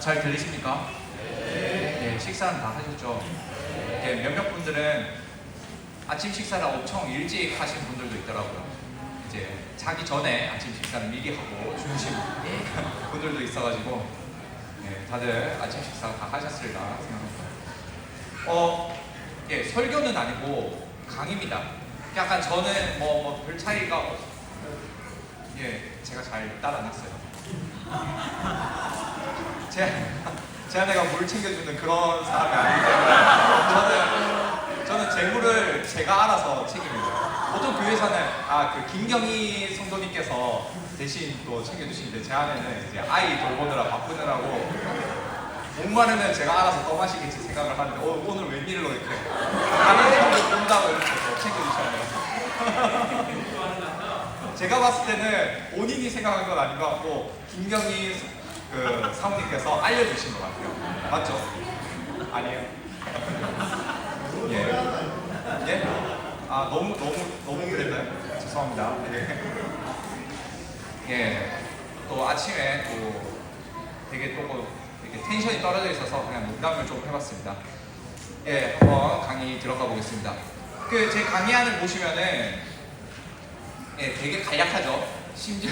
잘 들리십니까? 네. 식사는 다 하셨죠? 네, 몇몇 분들은 아침 식사를 엄청 일찍 하신 분들도 있더라고요. 이제 자기 전에 아침 식사를 미리 하고 주무신 분들도 있어가지고 네, 다들 아침 식사 다 하셨을까 생각합니다. 예, 설교는 아니고 강의입니다. 약간 저는 별 차이가 제가 잘 따라놨어요. 제 아내가 물 챙겨주는 그런 사람이 아니기 때문에 저는 제 물을 제가 알아서 챙깁니다. 보통 교회에서는 그 김경희 성도님께서 대신 또 챙겨주시는데 제 아내는 이제 아이 돌보느라 바쁘느라고 목마르면 제가 알아서 떠마시겠지 생각을 하는데 오늘 웬일로 이렇게 다른 사람들 본다고 이렇게 챙겨주셨네요. 제가 봤을 때는 본인이 생각한 건 아닌 것 같고 김경희 그 사모님께서 알려주신 것 같아요. 맞죠? 아니에요? 예? 너무 그랬나요? 죄송합니다. 또 아침에 또 되게 또 이렇게 텐션이 떨어져 있어서 그냥 농담을 좀 해봤습니다. 한번 강의 들어가 보겠습니다. 제 강의안을 보시면은 되게 간략하죠. 심지어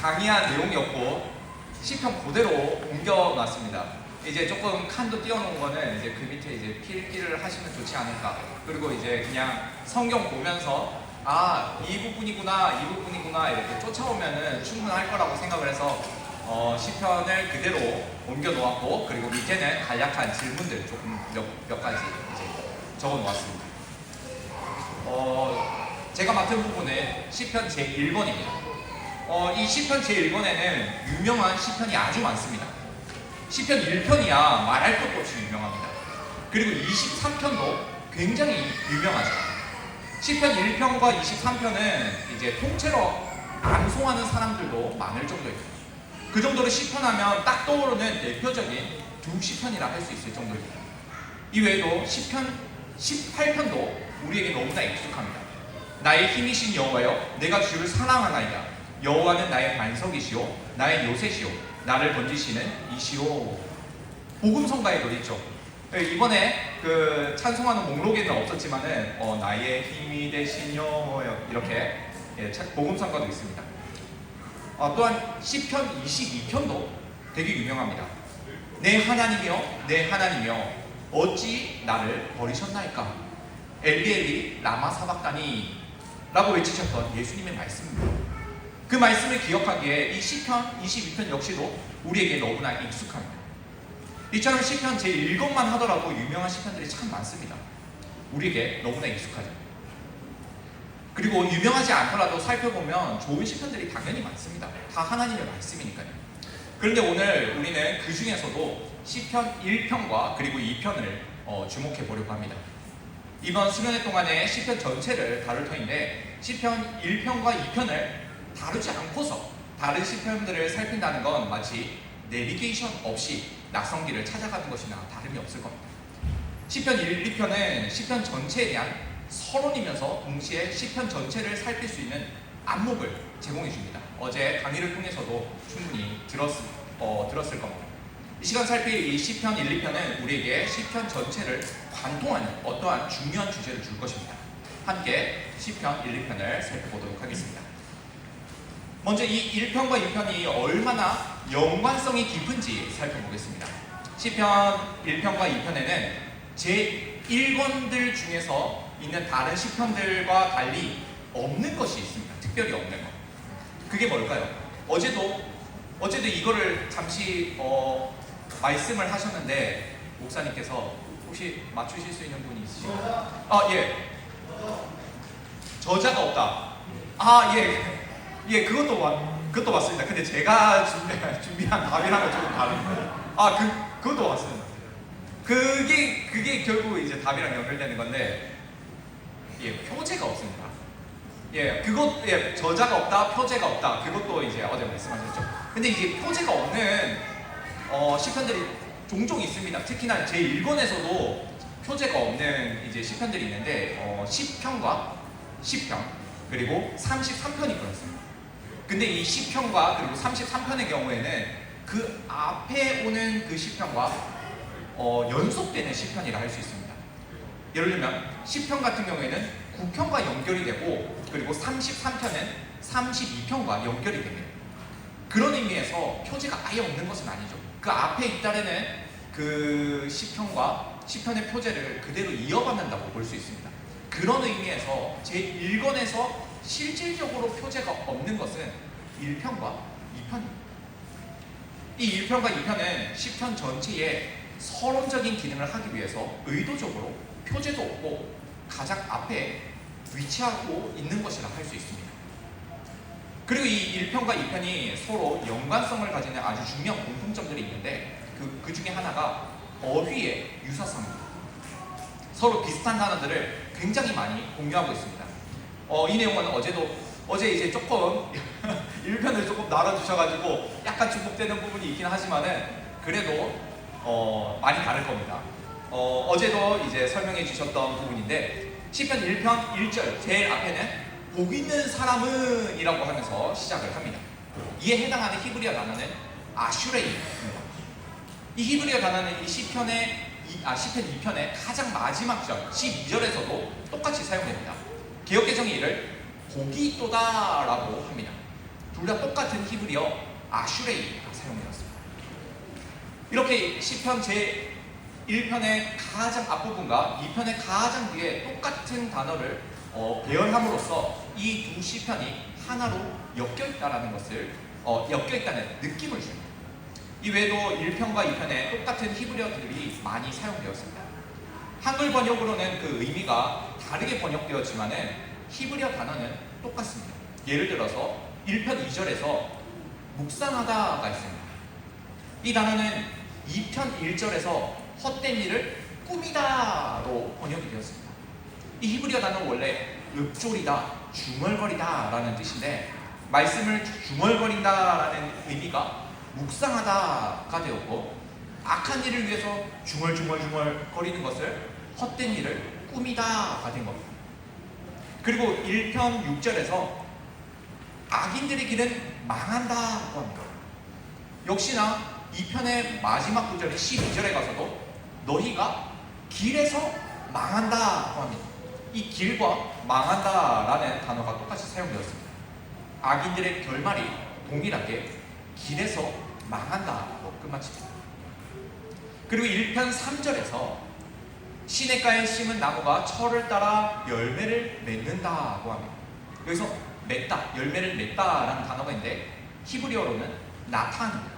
강의한 내용이 없고 시편 그대로 옮겨놨습니다. 이제 조금 칸도 띄워놓은 거는 이제 그 밑에 이제 필기를 하시면 좋지 않을까. 그리고 이제 그냥 성경 보면서 이 부분이구나 이렇게 쫓아오면은 충분할 거라고 생각을 해서 시편을 그대로 옮겨놓았고 그리고 밑에는 간략한 질문들 조금 몇 가지 이제 적어놓았습니다. 제가 맡은 부분은 시편 제1번입니다. 이 시편 제1번에는 유명한 시편이 아주 많습니다. 시편 1편이야 말할 것도 없이 유명합니다. 그리고 23편도 굉장히 유명하죠. 시편 1편과 23편은 이제 통째로 암송하는 사람들도 많을 정도입니다. 그 정도로 시편하면 딱 떠오르는 대표적인 두 시편이라 할 수 있을 정도입니다. 이외에도 시편 18편도 우리에게 너무나 익숙합니다. 나의 힘이신 여호와여 내가 주를 사랑하나이다. 여호와는 나의 반석이시오 나의 요새시오 나를 건지시는 이시오. 복음성가에도 있죠. 이번에 그 찬송하는 목록에는 없었지만은 나의 힘이 되신 여호와여 이렇게 복음성가도 있습니다. 또한 시편 22편도 되게 유명합니다. 내 하나님이여 어찌 나를 버리셨나이까 엘리엘리 라마 사박다니 라고 외치셨던 예수님의 말씀입니다. 그 말씀을 기억하기에 이 시편 22편 역시도 우리에게 너무나 익숙합니다. 이처럼 시편 제1권만 하더라도 유명한 시편들이 참 많습니다. 우리에게 너무나 익숙하죠. 그리고 유명하지 않더라도 살펴보면 좋은 시편들이 당연히 많습니다. 다 하나님의 말씀이니까요. 그런데 오늘 우리는 그 중에서도 시편 1편과 그리고 2편을 주목해 보려고 합니다. 이번 수련회 동안에 시편 전체를 다룰 터인데 시편 1편과 2편을 다루지 않고서 다른 시편들을 살핀다는 건 마치 내비게이션 없이 낯선 길을 찾아가는 것이나 다름이 없을 겁니다. 시편 1, 2편은 시편 전체에 대한 서론이면서 동시에 시편 전체를 살필 수 있는 안목을 제공해 줍니다. 어제 강의를 통해서도 충분히 들었을 겁니다. 이 시간 살필 이 시편 1, 2편은 우리에게 시편 전체를 관통하는 어떠한 중요한 주제를 줄 것입니다. 함께 시편 1, 2편을 살펴보도록 하겠습니다. 먼저 이 1편과 2편이 얼마나 연관성이 깊은지 살펴보겠습니다. 시편 1편과 2편에는 제1권들 중에서 있는 다른 시편들과 달리 없는 것이 있습니다. 특별히 없는 것. 그게 뭘까요? 어제도 이거를 잠시 말씀을 하셨는데 목사님께서 혹시 맞추실 수 있는 분이 있으신가요? 저자가 없다. 그것도 맞습니다. 근데 제가 준비한 답이랑은 조금 다릅니다. 그것도 맞습니다. 그게 결국 이제 답이랑 연결되는 건데, 표제가 없습니다. 저자가 없다, 표제가 없다. 그것도 이제 어제 말씀하셨죠. 근데 이제 표제가 없는 시편들이 종종 있습니다. 특히나 제1권에서도 표제가 없는 이제 시편들이 있는데, 10편과 10편 그리고 33편이 그렇습니다. 근데 이 10편과 그리고 33편의 경우에는 그 앞에 오는 그 시편과 연속되는 시편이라 할 수 있습니다. 예를 들면 시편 같은 경우에는 9편과 연결이 되고 그리고 33편은 32편과 연결이 됩니다. 그런 의미에서 표제가 아예 없는 것은 아니죠. 그 앞에 잇따르는 그 시편과 시편의 표제를 그대로 이어받는다고 볼 수 있습니다. 그런 의미에서 제1권에서 실질적으로 표제가 없는 것은 1편과 2편입니다. 이 1편과 2편은 시편 전체에 서론적인 기능을 하기 위해서 의도적으로 표제도 없고 가장 앞에 위치하고 있는 것이라 할 수 있습니다. 그리고 이 1편과 2편이 서로 연관성을 가지는 아주 중요한 공통점들이 있는데 그 중에 하나가 어휘의 유사성입니다. 서로 비슷한 단어들을 굉장히 많이 공유하고 있습니다. 이 내용은 어제 이제 조금 1편을 조금 나눠주셔가지고 약간 중복되는 부분이 있긴 하지만은 그래도 많이 다를 겁니다. 어제도 이제 설명해 주셨던 부분인데 시편 1편 1절 제일 앞에는 복 있는 사람은 이라고 하면서 시작을 합니다. 이에 해당하는 히브리어 단어는 아슈레이입니다. 이 히브리어 단어는 이 시편 2편의 가장 마지막 절 12절에서도 똑같이 사용됩니다. 개역개정이 이를 복이 있도다 라고 합니다. 둘 다 똑같은 히브리어 아슈레이가 사용되었습니다. 이렇게 시편 제1편의 가장 앞부분과 2편의 가장 뒤에 똑같은 단어를 배열함으로써 이 두 시편이 하나로 엮여있다는 것을 엮여있다는 느낌을 줍니다. 이 외에도 1편과 2편에 똑같은 히브리어들이 많이 사용되었습니다. 한글 번역으로는 그 의미가 다르게 번역되었지만은 히브리어 단어는 똑같습니다. 예를 들어서 1편 2절에서 묵상하다가 있습니다. 이 단어는 2편 1절에서 헛된 일을 꾸미다로 번역이 되었습니다. 이 히브리어 단어는 원래 읊조리다, 중얼거리다 라는 뜻인데 말씀을 중얼거린다라는 의미가 묵상하다가 되었고 악한 일을 위해서 중얼중얼 거리는 것을 헛된 일을 꾸미다가 된 겁니다. 그리고 1편 6절에서 악인들의 길은 망한다고 합니다. 역시나 2편의 마지막 구절인 12절에 가서도 너희가 길에서 망한다고 합니다. 이 길과 망한다라는 단어가 똑같이 사용되었습니다. 악인들의 결말이 동일하게 길에서 망한다고 끝마칩니다. 그리고 1편 3절에서 시냇가에 심은 나무가 철을 따라 열매를 맺는다고 합니다. 여기서 맺다, 열매를 맺다라는 단어가 있는데 히브리어로는 나탄입니다.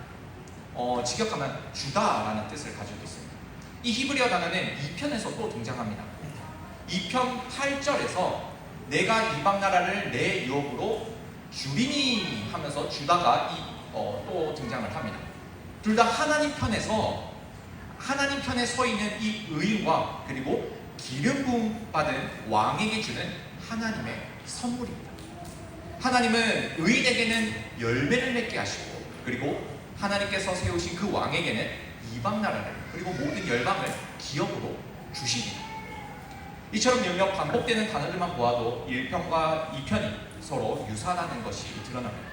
직역하면 주다라는 뜻을 가지고 있습니다. 이 히브리어 단어는 2편에서 또 등장합니다. 2편 8절에서 내가 이방 나라를 내 유업으로 주리니 하면서 주다가 또 등장을 합니다. 둘 다 하나님 편에 서 있는 이 의인과 그리고 기름 부음 받은 왕에게 주는 하나님의 선물입니다. 하나님은 의인에게는 열매를 맺게 하시고 그리고 하나님께서 세우신 그 왕에게는 이방 나라를 그리고 모든 열방을 기업으로 주십니다. 이처럼 몇몇 반복되는 단어들만 보아도 1편과 2편이 서로 유사하다는 것이 드러납니다.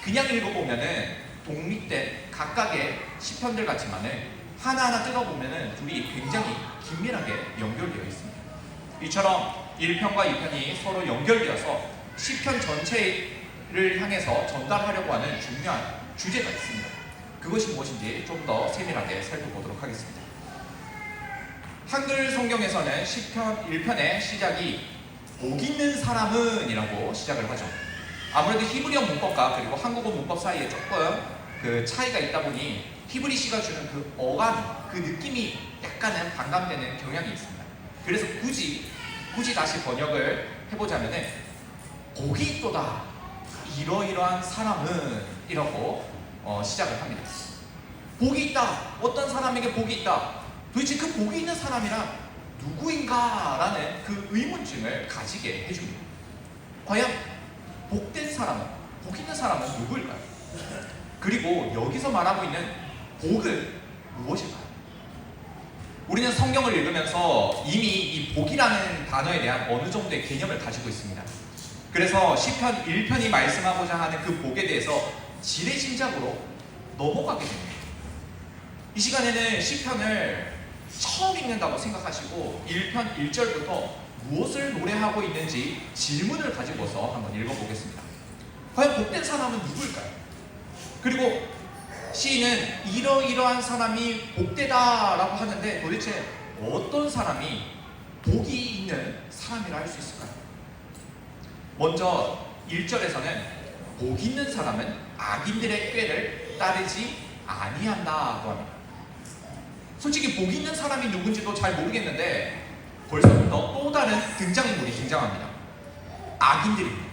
그냥 읽어보면은 독립된 각각의 시편들 같지만은 하나하나 뜯어보면은 둘이 굉장히 긴밀하게 연결되어 있습니다. 이처럼 1편과 2편이 서로 연결되어서 시편 전체를 향해서 전달하려고 하는 중요한 주제가 있습니다. 그것이 무엇인지 좀 더 세밀하게 살펴보도록 하겠습니다. 한글 성경에서는 시편 1편의 시작이 복 있는 사람은 이라고 시작을 하죠. 아무래도 히브리어 문법과 그리고 한국어 문법 사이에 조금 그 차이가 있다 보니 히브리시가 주는 그 어감, 그 느낌이 약간은 반감되는 경향이 있습니다. 그래서 굳이 다시 번역을 해보자면은 복이 있도다 이러이러한 사람은 이라고 시작을 합니다. 복이 있다. 어떤 사람에게 복이 있다. 도대체 그 복이 있는 사람이란 누구인가라는 그 의문증을 가지게 해줍니다. 과연 복된 사람은, 복 있는 사람은 누구일까요? 그리고 여기서 말하고 있는 복은 무엇일까요? 우리는 성경을 읽으면서 이미 이 복이라는 단어에 대한 어느 정도의 개념을 가지고 있습니다. 그래서 시편 1편이 말씀하고자 하는 그 복에 대해서 지레짐작으로 넘어가게 됩니다. 이 시간에는 시편을 처음 읽는다고 생각하시고 1편 1절부터 무엇을 노래하고 있는지 질문을 가지고서 한번 읽어보겠습니다. 과연 복된 사람은 누구일까요? 그리고 시인은 이러이러한 사람이 복되다라고 하는데 도대체 어떤 사람이 복이 있는 사람이라 할 수 있을까요? 먼저 1절에서는 복 있는 사람은 악인들의 꾀를 따르지 아니한다고 합니다. 솔직히 복 있는 사람이 누군지도 잘 모르겠는데 벌써부터 또 다른 등장인물이 등장합니다. 악인들입니다.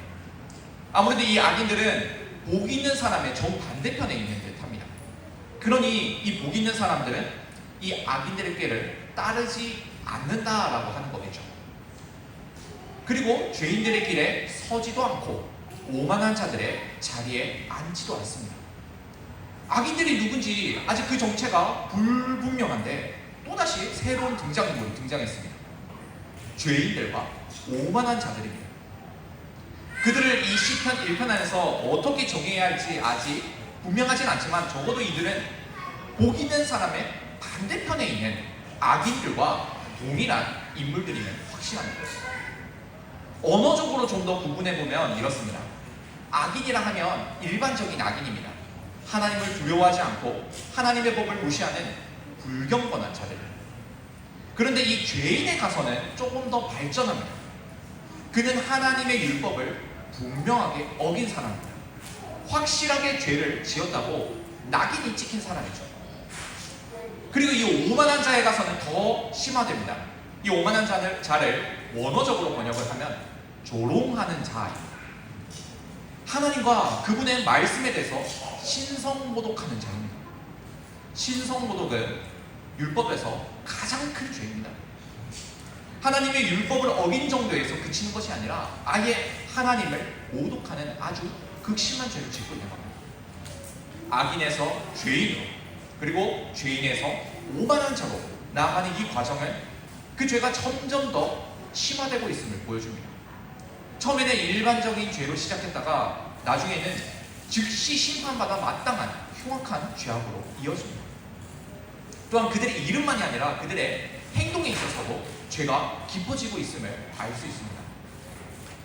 아무래도 이 악인들은 복 있는 사람의 정반대편에 있는 듯합니다. 그러니 이 복 있는 사람들은 이 악인들의 꾀를 따르지 않는다라고 하는 거겠죠. 그리고 죄인들의 길에 서지도 않고 오만한 자들의 자리에 앉지도 않습니다. 악인들이 누군지 아직 그 정체가 불분명한데 또다시 새로운 등장인물이 등장했습니다. 죄인들과 오만한 자들입니다. 그들을 이 시편 1편 안에서 어떻게 정의해야 할지 아직 분명하진 않지만 적어도 이들은 복 있는 사람의 반대편에 있는 악인들과 동일한 인물들임을 확신합니다. 언어적으로 좀 더 구분해보면 이렇습니다. 악인이라 하면 일반적인 악인입니다. 하나님을 두려워하지 않고 하나님의 법을 무시하는 불경건한 자들. 그런데 이 죄인에 가서는 조금 더 발전합니다. 그는 하나님의 율법을 분명하게 어긴 사람입니다. 확실하게 죄를 지었다고 낙인이 찍힌 사람이죠. 그리고 이 오만한 자에 가서는 더 심화됩니다. 이 오만한 자를 원어적으로 번역을 하면 조롱하는 자입니다. 하나님과 그분의 말씀에 대해서 신성모독하는 자입니다. 신성모독은 율법에서 가장 큰 죄입니다. 하나님의 율법을 어긴 정도에서 그치는 것이 아니라 아예 하나님을 모독하는 아주 극심한 죄를 짓고 있는 겁니다. 악인에서 죄인으로 그리고 죄인에서 오만한 자로 나아가는 이 과정은 그 죄가 점점 더 심화되고 있음을 보여줍니다. 처음에는 일반적인 죄로 시작했다가 나중에는 즉시 심판받아 마땅한 흉악한 죄악으로 이어집니다. 또한 그들의 이름만이 아니라 그들의 행동에 있어서도 죄가 깊어지고 있음을 알 수 있습니다.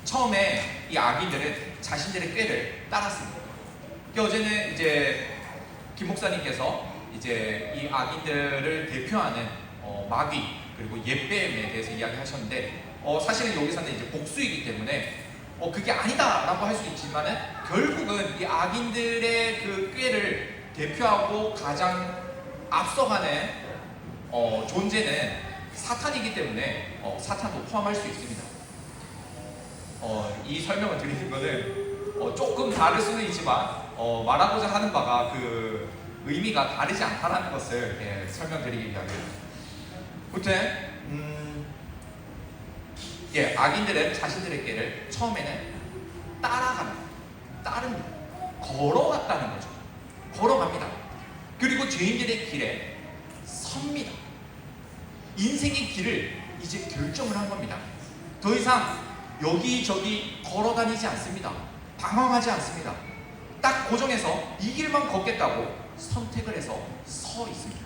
처음에 이 악인들은 자신들의 꾀를 따랐습니다. 어제는 이제 김 목사님께서 이제 이 악인들을 대표하는 마귀 그리고 옛뱀에 대해서 이야기하셨는데 사실은 여기서는 이제 복수이기 때문에 그게 아니다라고 할 수 있지만은 결국은 이 악인들의 그 꾀를 대표하고 가장 앞서가는 존재는 사탄이기 때문에 사탄도 포함할 수 있습니다. 이 설명을 드리는 것은 조금 다를 수는 있지만 말하고자 하는 바가 그 의미가 다르지 않다라는 것을 설명드리기 위하여요. 아무튼 악인들은 자신들의 꾀를 처음에는 따릅니다. 걸어갔다는 거죠. 걸어갑니다. 그리고 죄인들의 길에 섭니다. 인생의 길을 이제 결정을 한 겁니다. 더 이상 여기저기 걸어다니지 않습니다. 방황하지 않습니다. 딱 고정해서 이 길만 걷겠다고 선택을 해서 서 있습니다.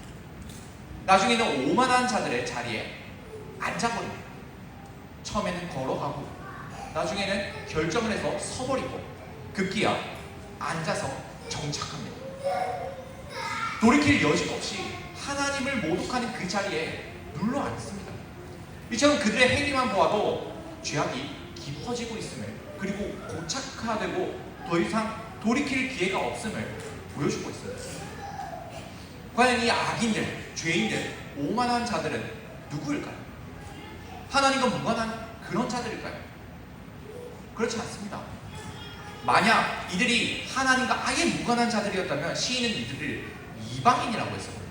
나중에는 오만한 자들의 자리에 앉아버립니다. 처음에는 걸어가고 나중에는 결정을 해서 서버리고 급기야 앉아서 정착합니다. 돌이킬 여지가 없이 하나님을 모독하는 그 자리에 눌러 앉습니다. 이처럼 그들의 행위만 보아도 죄악이 깊어지고 있음을 그리고 고착화되고 더 이상 돌이킬 기회가 없음을 보여주고 있습니다. 과연 이 악인들, 죄인들, 오만한 자들은 누구일까요? 하나님과 무관한 그런 자들일까요? 그렇지 않습니다. 만약 이들이 하나님과 아예 무관한 자들이었다면 시인은 이들을 이방인이라고 했습니다.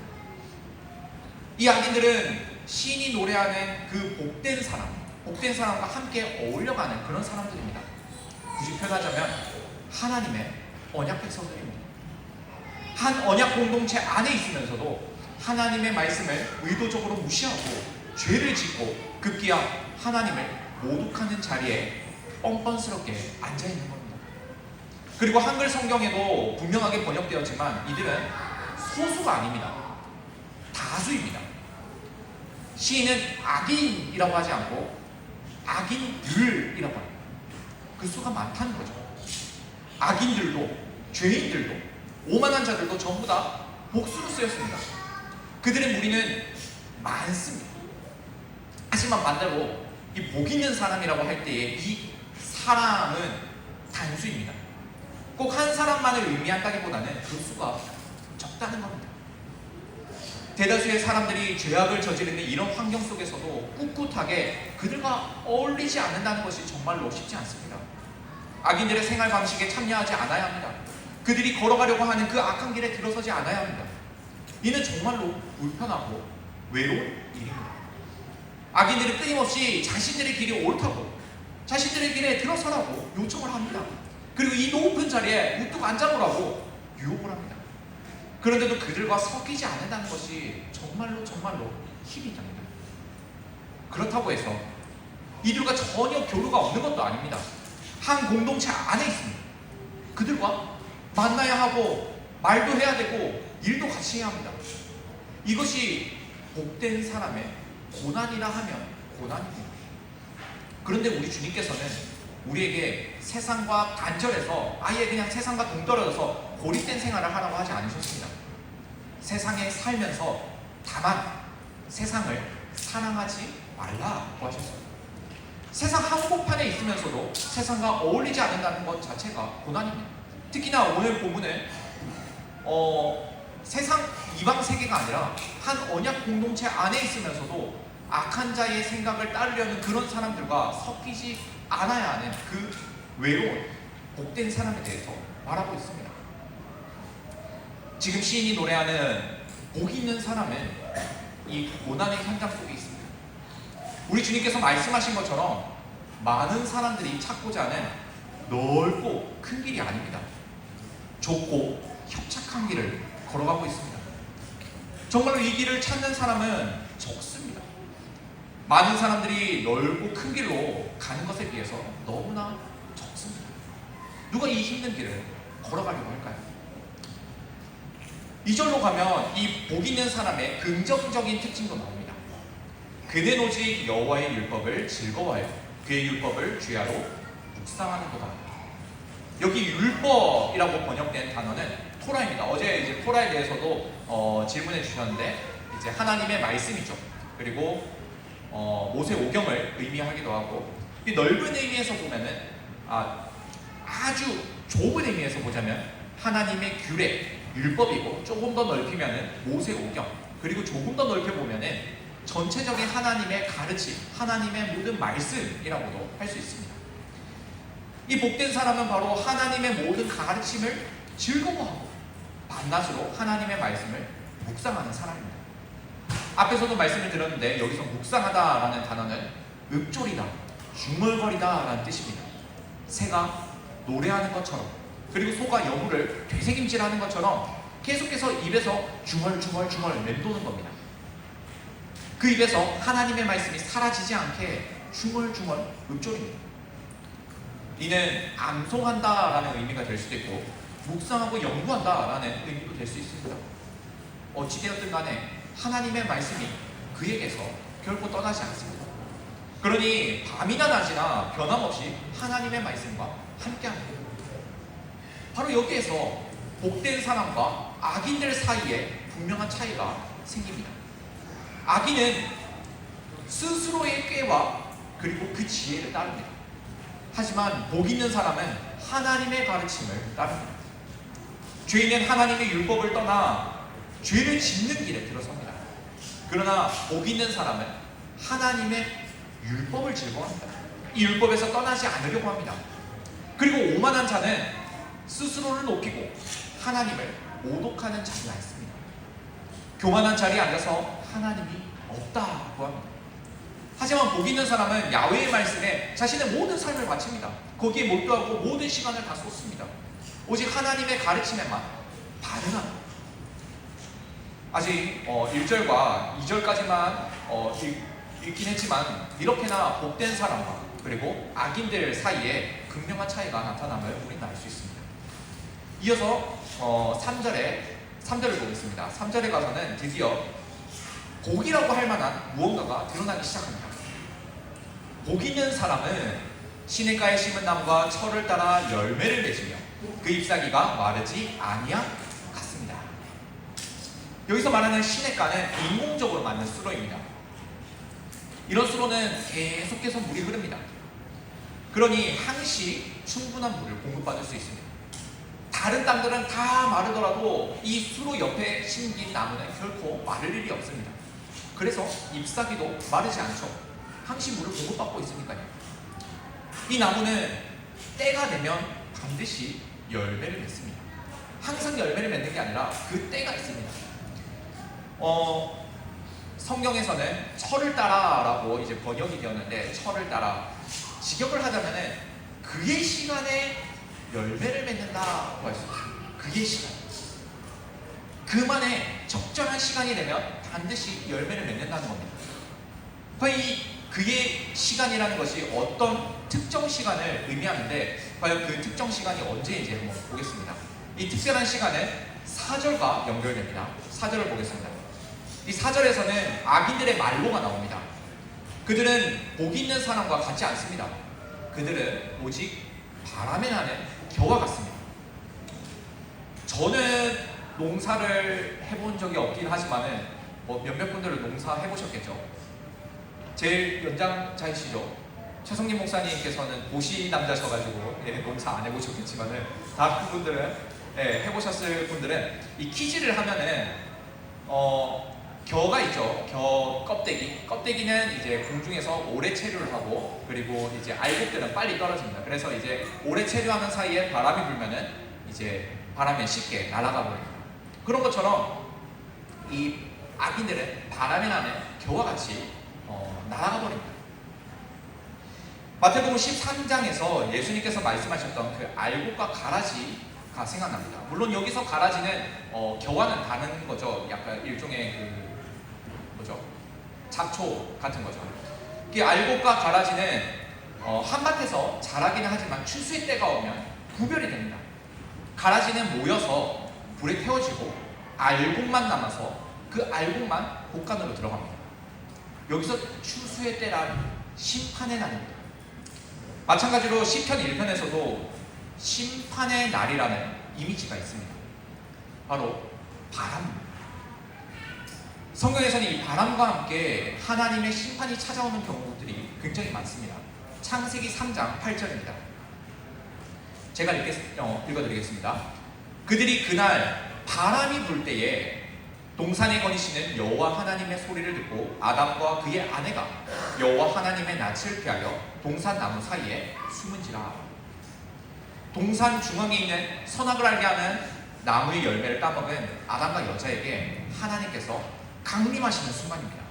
이 악인들은 시인이 노래하는 그 복된 사람과 함께 어울려가는 그런 사람들입니다. 굳이 표현하자면 하나님의 언약 백성들입니다. 한 언약 공동체 안에 있으면서도 하나님의 말씀을 의도적으로 무시하고 죄를 짓고 급기야 하나님을 모독하는 자리에 뻔뻔스럽게 앉아있는 겁니다. 그리고 한글 성경에도 분명하게 번역되었지만 이들은 소수가 아닙니다. 다수입니다. 시인은 악인이라고 하지 않고 악인들이라고 합니다. 그 수가 많다는 거죠. 악인들도 죄인들도 오만한 자들도 전부 다 복수로 쓰였습니다. 그들의 무리는 많습니다. 하지만 반대로 이 복 있는 사람이라고 할 때에 이 사람은 단수입니다. 꼭 한 사람만을 의미한다기보다는 그 수가 적다는 겁니다. 대다수의 사람들이 죄악을 저지르는 이런 환경 속에서도 꿋꿋하게 그들과 어울리지 않는다는 것이 정말로 쉽지 않습니다. 악인들의 생활 방식에 참여하지 않아야 합니다. 그들이 걸어가려고 하는 그 악한 길에 들어서지 않아야 합니다. 이는 정말로 불편하고 외로운 일입니다. 악인들은 끊임없이 자신들의 길이 옳다고, 자신들의 길에 들어서라고 요청을 합니다. 그리고 이 높은 자리에 우뚝 앉아보라고 유혹을 합니다. 그런데도 그들과 섞이지 않는다는 것이 정말로 힘이 납니다. 그렇다고 해서 이들과 전혀 교류가 없는 것도 아닙니다. 한 공동체 안에 있습니다. 그들과 만나야 하고 말도 해야 되고 일도 같이 해야 합니다. 이것이 복된 사람의 고난이라 하면 고난입니다. 그런데 우리 주님께서는 우리에게 세상과 단절해서 아예 그냥 세상과 동떨어져서 고립된 생활을 하라고 하지 않으셨습니다. 세상에 살면서 다만 세상을 사랑하지 말라고 하셨습니다. 세상 한복판에 있으면서도 세상과 어울리지 않는다는 것 자체가 고난입니다. 특히나 오늘 본문은 세상 이방 세계가 아니라 한 언약 공동체 안에 있으면서도 악한 자의 생각을 따르려는 그런 사람들과 섞이지 않아야 하는 그 외로운 복된 사람에 대해서 말하고 있습니다. 지금 시인이 노래하는 복 있는 사람은 이 고난의 현장 속에 있습니다. 우리 주님께서 말씀하신 것처럼 많은 사람들이 찾고자 하는 넓고 큰 길이 아닙니다. 좁고 협착한 길을 걸어가고 있습니다. 정말로 이 길을 찾는 사람은 적습니다. 많은 사람들이 넓고 큰 길로 가는 것에 비해서 너무나 적습니다. 누가 이 힘든 길을 걸어가려고 할까요? 2절로 가면 이 복 있는 사람의 긍정적인 특징도 나옵니다. 그는 오직 여호와의 율법을 즐거워하여 그의 율법을 주야로 묵상하는도다. 여기 율법이라고 번역된 단어는 토라입니다. 어제 이제 토라에 대해서도 질문해 주셨는데 이제 하나님의 말씀이죠. 그리고 모세 오경을 의미하기도 하고, 이 넓은 의미에서 보면은 아주 좁은 의미에서 보자면 하나님의 규례, 율법이고, 조금 더 넓히면은 모세 오경, 그리고 조금 더 넓혀 보면은 전체적인 하나님의 가르침, 하나님의 모든 말씀이라고도 할 수 있습니다. 이 복된 사람은 바로 하나님의 모든 가르침을 즐거워하고 밤낮으로 하나님의 말씀을 묵상하는 사람입니다. 앞에서도 말씀을 드렸는데 여기서 묵상하다라는 단어는 읊조리다, 중얼거리다 라는 뜻입니다. 새가 노래하는 것처럼, 그리고 소가 여물을 되새김질하는 것처럼 계속해서 입에서 중얼중얼 맴도는 겁니다. 그 입에서 하나님의 말씀이 사라지지 않게 중얼중얼 읊조립니다. 이는 암송한다라는 의미가 될 수도 있고 묵상하고 연구한다라는 의미도 될 수 있습니다. 어찌되었든 간에 하나님의 말씀이 그에게서 결코 떠나지 않습니다. 그러니 밤이나 낮이나 변함없이 하나님의 말씀과 함께합니다. 바로 여기에서 복된 사람과 악인들 사이에 분명한 차이가 생깁니다. 악인은 스스로의 꾀와 그리고 그 지혜를 따릅니다. 하지만 복 있는 사람은 하나님의 가르침을 따릅니다. 죄인은 하나님의 율법을 떠나 죄를 짓는 길에 들어섭니다. 그러나 복 있는 사람은 하나님의 율법을 즐거워합니다. 이 율법에서 떠나지 않으려고 합니다. 그리고 오만한 자는 스스로를 높이고 하나님을 모독하는 자리가 있습니다. 교만한 자리에 앉아서 하나님이 없다고 합니다. 하지만 복 있는 사람은 야훼의 말씀에 자신의 모든 삶을 바칩니다. 거기에 몰두하고 모든 시간을 다 쏟습니다. 오직 하나님의 가르침에만 반응합니다. 아직 1절과 2절까지만 읽긴 했지만 이렇게나 복된 사람과 그리고 악인들 사이에 극명한 차이가 나타남을 우리는 알 수 있습니다. 이어서 3절을 보겠습니다. 3절에 가서는 드디어 복이라고 할 만한 무언가가 드러나기 시작합니다. 복 있는 사람은 시냇가에 심은 나무가 철을 따라 열매를 맺으며 그 잎사귀가 마르지 아니함 같습니다. 여기서 말하는 시냇가는 인공적으로 만든 수로입니다. 이런 수로는 계속해서 물이 흐릅니다. 그러니 항시 충분한 물을 공급받을 수 있습니다. 다른 땅들은 다 마르더라도 이 수로 옆에 심긴 나무는 결코 마를 일이 없습니다. 그래서 잎사귀도 마르지 않죠. 항시 물을 공급받고 있으니까요. 이 나무는 때가 되면 반드시 열매를 맺습니다. 항상 열매를 맺는 게 아니라 그 때가 있습니다. 성경에서는 철을 따라라고 이제 번역이 되었는데, 철을 따라 직역을 하자면은 그의 시간에 열매를 맺는다고 할 수 있어요. 그의 시간. 그만의 적절한 시간이 되면 반드시 열매를 맺는다는 겁니다. 과연 이 그의 시간이라는 것이 어떤 특정 시간을 의미하는데, 과연 그 특정 시간이 언제인지 한번 보겠습니다. 이 특별한 시간은 4절과 연결됩니다. 4절을 보겠습니다. 이 4절에서는 악인들의 말로가 나옵니다. 그들은 복 있는 사람과 같지 않습니다. 그들은 오직 바람에 나는 겨와 같습니다. 저는 농사를 해본 적이 없긴 하지만은 몇몇 분들은 농사 해보셨겠죠. 제일 연장자이시죠. 최성림 목사님께서는 도시 남자셔가지고 농사 안 해보셨겠지만은 다른 분들은 해보셨을 분들은 이 키질을 하면은 겨가 있죠. 겨 껍데기는 이제 공중에서 오래 체류를 하고, 그리고 이제 알곡들은 빨리 떨어집니다. 그래서 이제 오래 체류하는 사이에 바람이 불면은 이제 바람에 쉽게 날아가 버립니다. 그런 것처럼 이 악인들은 바람에 나는 겨와 같이 날아가 버립니다. 마태복음 13장에서 예수님께서 말씀하셨던 그 알곡과 가라지가 생각납니다. 물론 여기서 가라지는 겨와는 다른 거죠. 약간 일종의 잡초 같은 거죠. 이 알곡과 가라지는 한밭에서 자라기는 하지만 추수의 때가 오면 구별이 됩니다. 가라지는 모여서 불에 태워지고 알곡만 남아서 그 알곡만 곡간으로 들어갑니다. 여기서 추수의 때란 심판의 날입니다. 마찬가지로 시편 1편에서도 심판의 날이라는 이미지가 있습니다. 바로 바람. 성경에서는 이 바람과 함께 하나님의 심판이 찾아오는 경우들이 굉장히 많습니다. 창세기 3장 8절입니다. 제가 읽어드리겠습니다. 그들이 그날 바람이 불 때에 동산에 거니시는 여호와 하나님의 소리를 듣고 아담과 그의 아내가 여호와 하나님의 낯을 피하여 동산 나무 사이에 숨은지라. 동산 중앙에 있는 선악을 알게 하는 나무의 열매를 따먹은 아담과 여자에게 하나님께서 강림하시는 순간입니다.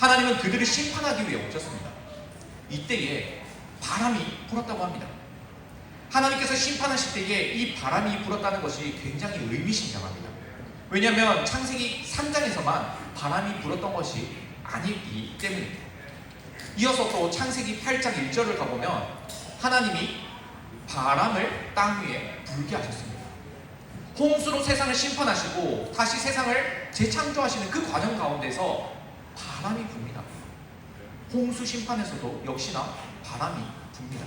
하나님은 그들을 심판하기 위해 오셨습니다. 이때에 바람이 불었다고 합니다. 하나님께서 심판하실 때에 이 바람이 불었다는 것이 굉장히 의미심장합니다. 왜냐하면 창세기 3장에서만 바람이 불었던 것이 아니기 때문입니다. 이어서 또 창세기 8장 1절을 가보면 하나님이 바람을 땅 위에 불게 하셨습니다. 홍수로 세상을 심판하시고 다시 세상을 재창조하시는 그 과정 가운데서 바람이 붑니다. 홍수 심판에서도 역시나 바람이 붑니다.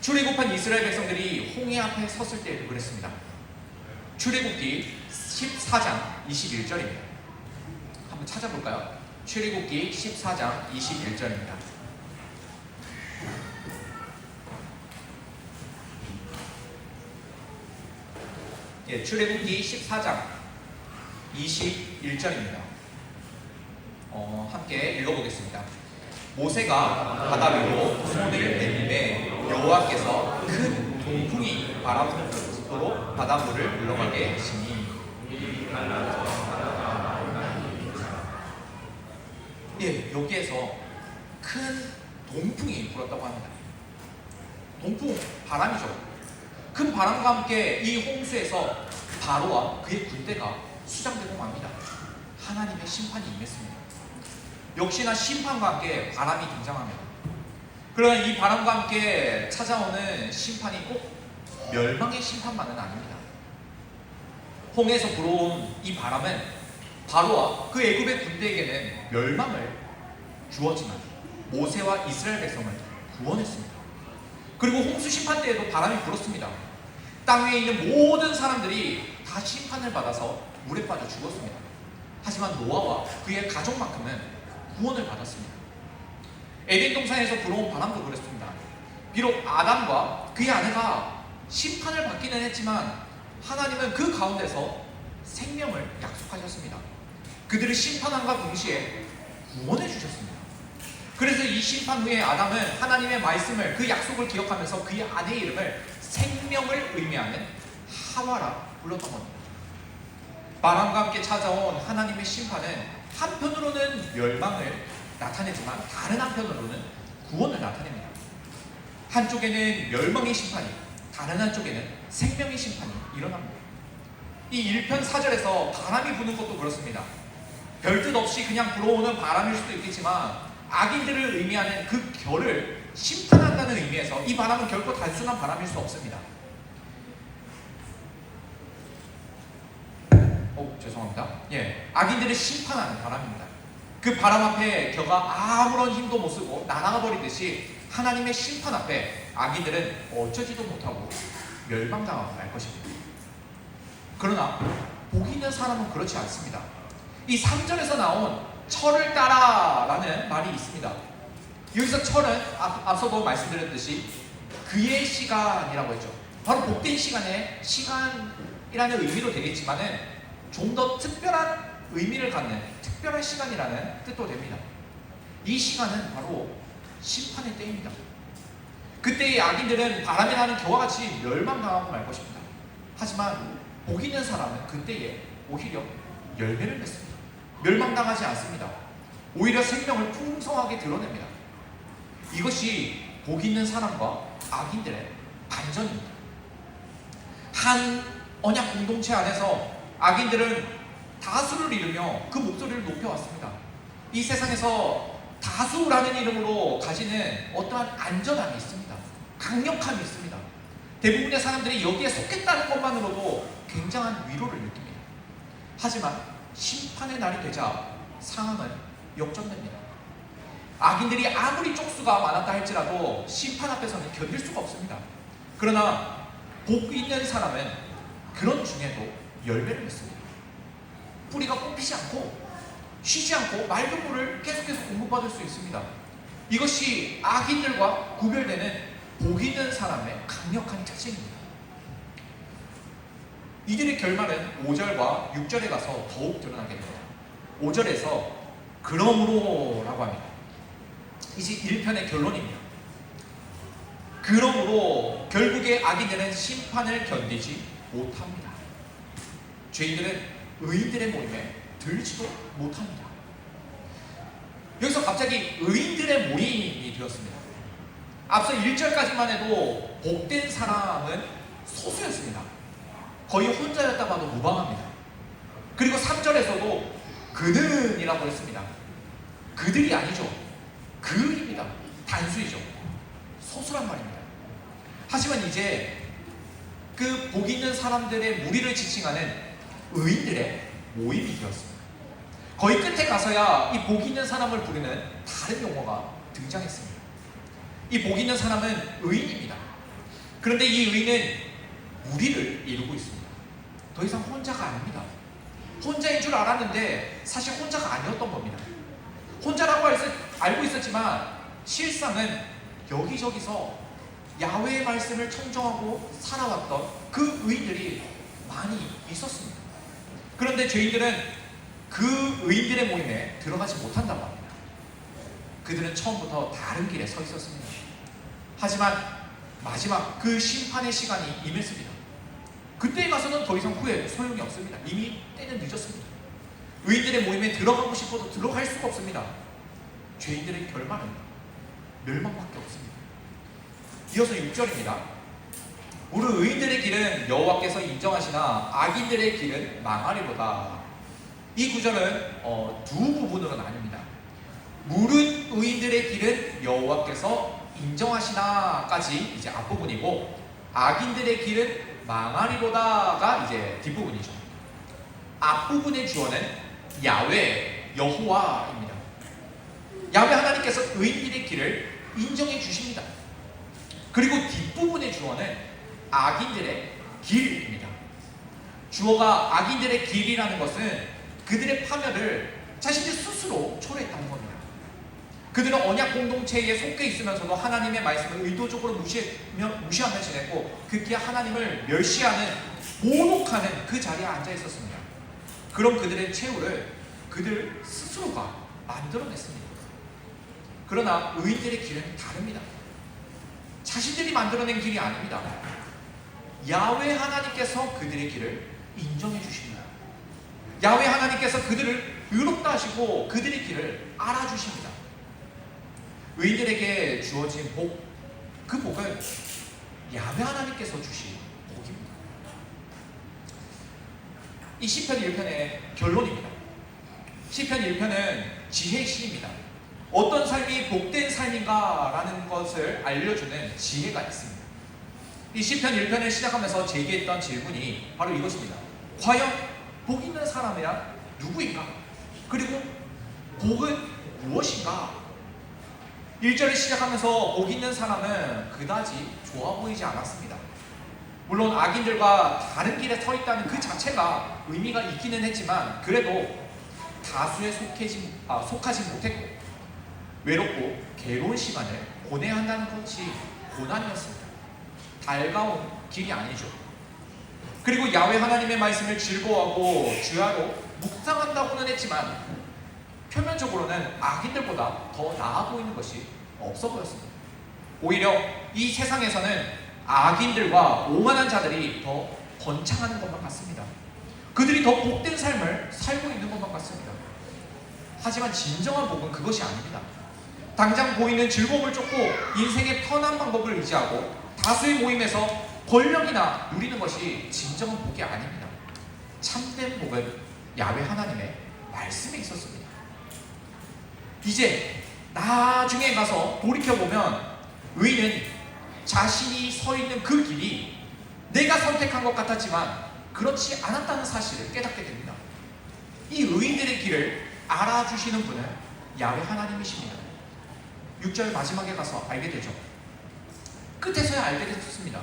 출애굽한 이스라엘 백성들이 홍해 앞에 섰을 때에도 그랬습니다. 출애굽기 14장 21절입니다. 한번 찾아볼까요? 출애굽기 14장 21절입니다. 출애굽기 14장 21절입니다. 함께 읽어보겠습니다. 모세가 바다 위로 손을 내밀매 여호와께서 큰 동풍이 바람으로 바닷물을 물러가게 하시니. 여기에서 큰 동풍이 불었다고 합니다. 동풍, 바람이죠. 큰 바람과 함께 이 홍수에서 바로와 그의 군대가 수장되고 맙니다. 하나님의 심판이 임했습니다. 역시나 심판과 함께 바람이 등장합니다. 그러나 이 바람과 함께 찾아오는 심판이 꼭 멸망의 심판만은 아닙니다. 홍해에서 불어온 이 바람은 바로와 그 애굽의 군대에게는 멸망을 주었지만 모세와 이스라엘 백성을 구원했습니다. 그리고 홍수 심판 때에도 바람이 불었습니다. 땅 위에 있는 모든 사람들이 다 심판을 받아서 물에 빠져 죽었습니다. 하지만 노아와 그의 가족만큼은 구원을 받았습니다. 에덴 동산에서 불어온 바람도 그랬습니다. 비록 아담과 그의 아내가 심판을 받기는 했지만 하나님은 그 가운데서 생명을 약속하셨습니다. 그들을 심판함과 동시에 구원해 주셨습니다. 그래서 이 심판 후에 아담은 하나님의 말씀을, 그 약속을 기억하면서 그의 아내의 이름을 생명을 의미하는 하와라 불렀던 겁니다. 바람과 함께 찾아온 하나님의 심판은 한편으로는 멸망을 나타내지만 다른 한편으로는 구원을 나타냅니다. 한쪽에는 멸망의 심판이, 다른 한쪽에는 생명의 심판이 일어납니다. 이 1편 4절에서 바람이 부는 것도 그렇습니다. 별뜻 없이 그냥 불어오는 바람일 수도 있겠지만 악인들을 의미하는 그 결을 심판한다는 의미에서 이 바람은 결코 단순한 바람일 수 없습니다. 죄송합니다. 악인들을 심판하는 바람입니다. 그 바람 앞에 겨가 아무런 힘도 못 쓰고 날아가 버리듯이 하나님의 심판 앞에 악인들은 어쩌지도 못하고 멸망당하고 말 것입니다. 그러나 복 있는 사람은 그렇지 않습니다. 이 3절에서 나온 철을 따라라는 말이 있습니다. 여기서 철은 앞서도 말씀드렸듯이 그의 시간이라고 했죠. 바로 복된 시간이라는 의미로 되겠지만은 좀 더 특별한 의미를 갖는 특별한 시간이라는 뜻도 됩니다. 이 시간은 바로 심판의 때입니다. 그때의 악인들은 바람에 나는 겨와 같이 멸망당하고 말 것입니다. 하지만 복 있는 사람은 그때에 오히려 열매를 맺습니다. 멸망당하지 않습니다. 오히려 생명을 풍성하게 드러냅니다. 이것이 복 있는 사람과 악인들의 반전입니다. 한 언약 공동체 안에서 악인들은 다수를 이루며 그 목소리를 높여왔습니다. 이 세상에서 다수라는 이름으로 가지는 어떠한 안전함이 있습니다. 강력함이 있습니다. 대부분의 사람들이 여기에 속했다는 것만으로도 굉장한 위로를 느낍니다. 하지만 심판의 날이 되자 상황은 역전됩니다. 악인들이 아무리 쪽수가 많았다 할지라도 심판 앞에서는 견딜 수가 없습니다. 그러나 복 있는 사람은 그런 중에도 열매를 맺습니다. 뿌리가 뽑히지 않고 쉬지 않고 맑은 물을 계속해서 공급받을 수 있습니다. 이것이 악인들과 구별되는 복 있는 사람의 강력한 특징입니다. 이들의 결말은 5절과 6절에 가서 더욱 드러나게 됩니다. 5절에서 그러므로 라고 합니다. 이제 1편의 결론입니다. 그러므로 결국에 악인들은 심판을 견디지 못합니다. 죄인들은 의인들의 모임에 들지도 못합니다. 여기서 갑자기 의인들의 모임이 되었습니다. 앞서 1절까지만 해도 복된 사람은 소수였습니다. 거의 혼자였다 봐도 무방합니다. 그리고 3절에서도 그는 이라고 했습니다. 그들이 아니죠. 그입니다. 단수이죠. 소수란 말입니다. 하지만 이제 그 복 있는 사람들의 무리를 지칭하는 의인들의 모임이 되었습니다. 거의 끝에 가서야 이 복 있는 사람을 부르는 다른 용어가 등장했습니다. 이 복 있는 사람은 의인입니다. 그런데 이 의인은 무리를 이루고 있습니다. 더 이상 혼자가 아닙니다. 혼자인 줄 알았는데 사실 혼자가 아니었던 겁니다. 혼자라고 알고 있었지만 실상은 여기저기서 야훼의 말씀을 청정하고 살아왔던 그 의인들이 많이 있었습니다. 그런데 죄인들은 그 의인들의 모임에 들어가지 못한다고 합니다. 그들은 처음부터 다른 길에 서 있었습니다. 하지만 마지막 그 심판의 시간이 임했습니다. 그때에 가서는 더 이상 후회 소용이 없습니다. 이미 때는 늦었습니다. 의인들의 모임에 들어가고 싶어도 들어갈 수가 없습니다. 죄인들의 결말은 멸망밖에 없습니다. 이어서 6절입니다. 우리 의인들의 길은 여호와께서 인정하시나 악인들의 길은 망하리로다. 이 구절은 두 부분으로 나뉩니다. 물은 의인들의 길은 여호와께서 인정하시나까지 이제 앞부분이고, 악인들의 길은 망하리로다가 이제 뒷부분이죠. 앞부분의 주어는 야훼, 여호와입니다. 야훼 하나님께서 의인들의 길을 인정해 주십니다. 그리고 뒷부분의 주어는 악인들의 길입니다. 주어가 악인들의 길이라는 것은 그들의 파멸을 자신들 스스로 초래했다는 겁니다. 그들은 언약 공동체에 속해 있으면서도 하나님의 말씀을 의도적으로 무시하며 지냈고, 극기야 하나님을 멸시하는, 모독하는 그 자리에 앉아 있었습니다. 그럼 그들의 최후를 그들 스스로가 만들어냈습니다. 그러나 의인들의 길은 다릅니다. 자신들이 만들어낸 길이 아닙니다. 야훼 하나님께서 그들의 길을 인정해 주십니다. 야훼 하나님께서 그들을 의롭다 하시고 그들의 길을 알아주십니다. 의인들에게 주어진 복, 그 복은 야훼 하나님께서 주신 복입니다. 이 시편 1편의 결론입니다. 시편 1편은 지혜의 시입니다. 어떤 삶이 복된 삶인가라는 것을 알려주는 지혜가 있습니다. 이 시편 1편을 시작하면서 제기했던 질문이 바로 이것입니다. 과연 복 있는 사람이란 누구인가? 그리고 복은 무엇인가? 1절을 시작하면서 복 있는 사람은 그다지 좋아 보이지 않았습니다. 물론 악인들과 다른 길에 서 있다는 그 자체가 의미가 있기는 했지만, 그래도 다수에 속하지 못했고 외롭고 괴로운 시간을 보내야 한다는 것이 고난이었습니다. 달가운 길이 아니죠. 그리고 야훼 하나님의 말씀을 즐거워하고 주야로 묵상한다고는 했지만 표면적으로는 악인들보다 더 나아 보이는 것이 없어 보였습니다. 오히려 이 세상에서는 악인들과 오만한 자들이 더 번창하는 것만 같습니다. 그들이 더 복된 삶을 살고 있는 것만 같습니다. 하지만 진정한 복은 그것이 아닙니다. 당장 보이는 즐거움을 쫓고 인생의 편한 방법을 의지하고 다수의 모임에서 권력이나 누리는 것이 진정한 복이 아닙니다. 참된 복은 야훼 하나님의 말씀에 있었습니다. 이제 나중에 가서 돌이켜보면 의인은 자신이 서 있는 그 길이 내가 선택한 것 같았지만 그렇지 않았다는 사실을 깨닫게 됩니다. 이 의인들의 길을 알아주시는 분은 야훼 하나님이십니다. 6절 마지막에 가서 알게 되죠. 끝에서야 알게 됐습니다.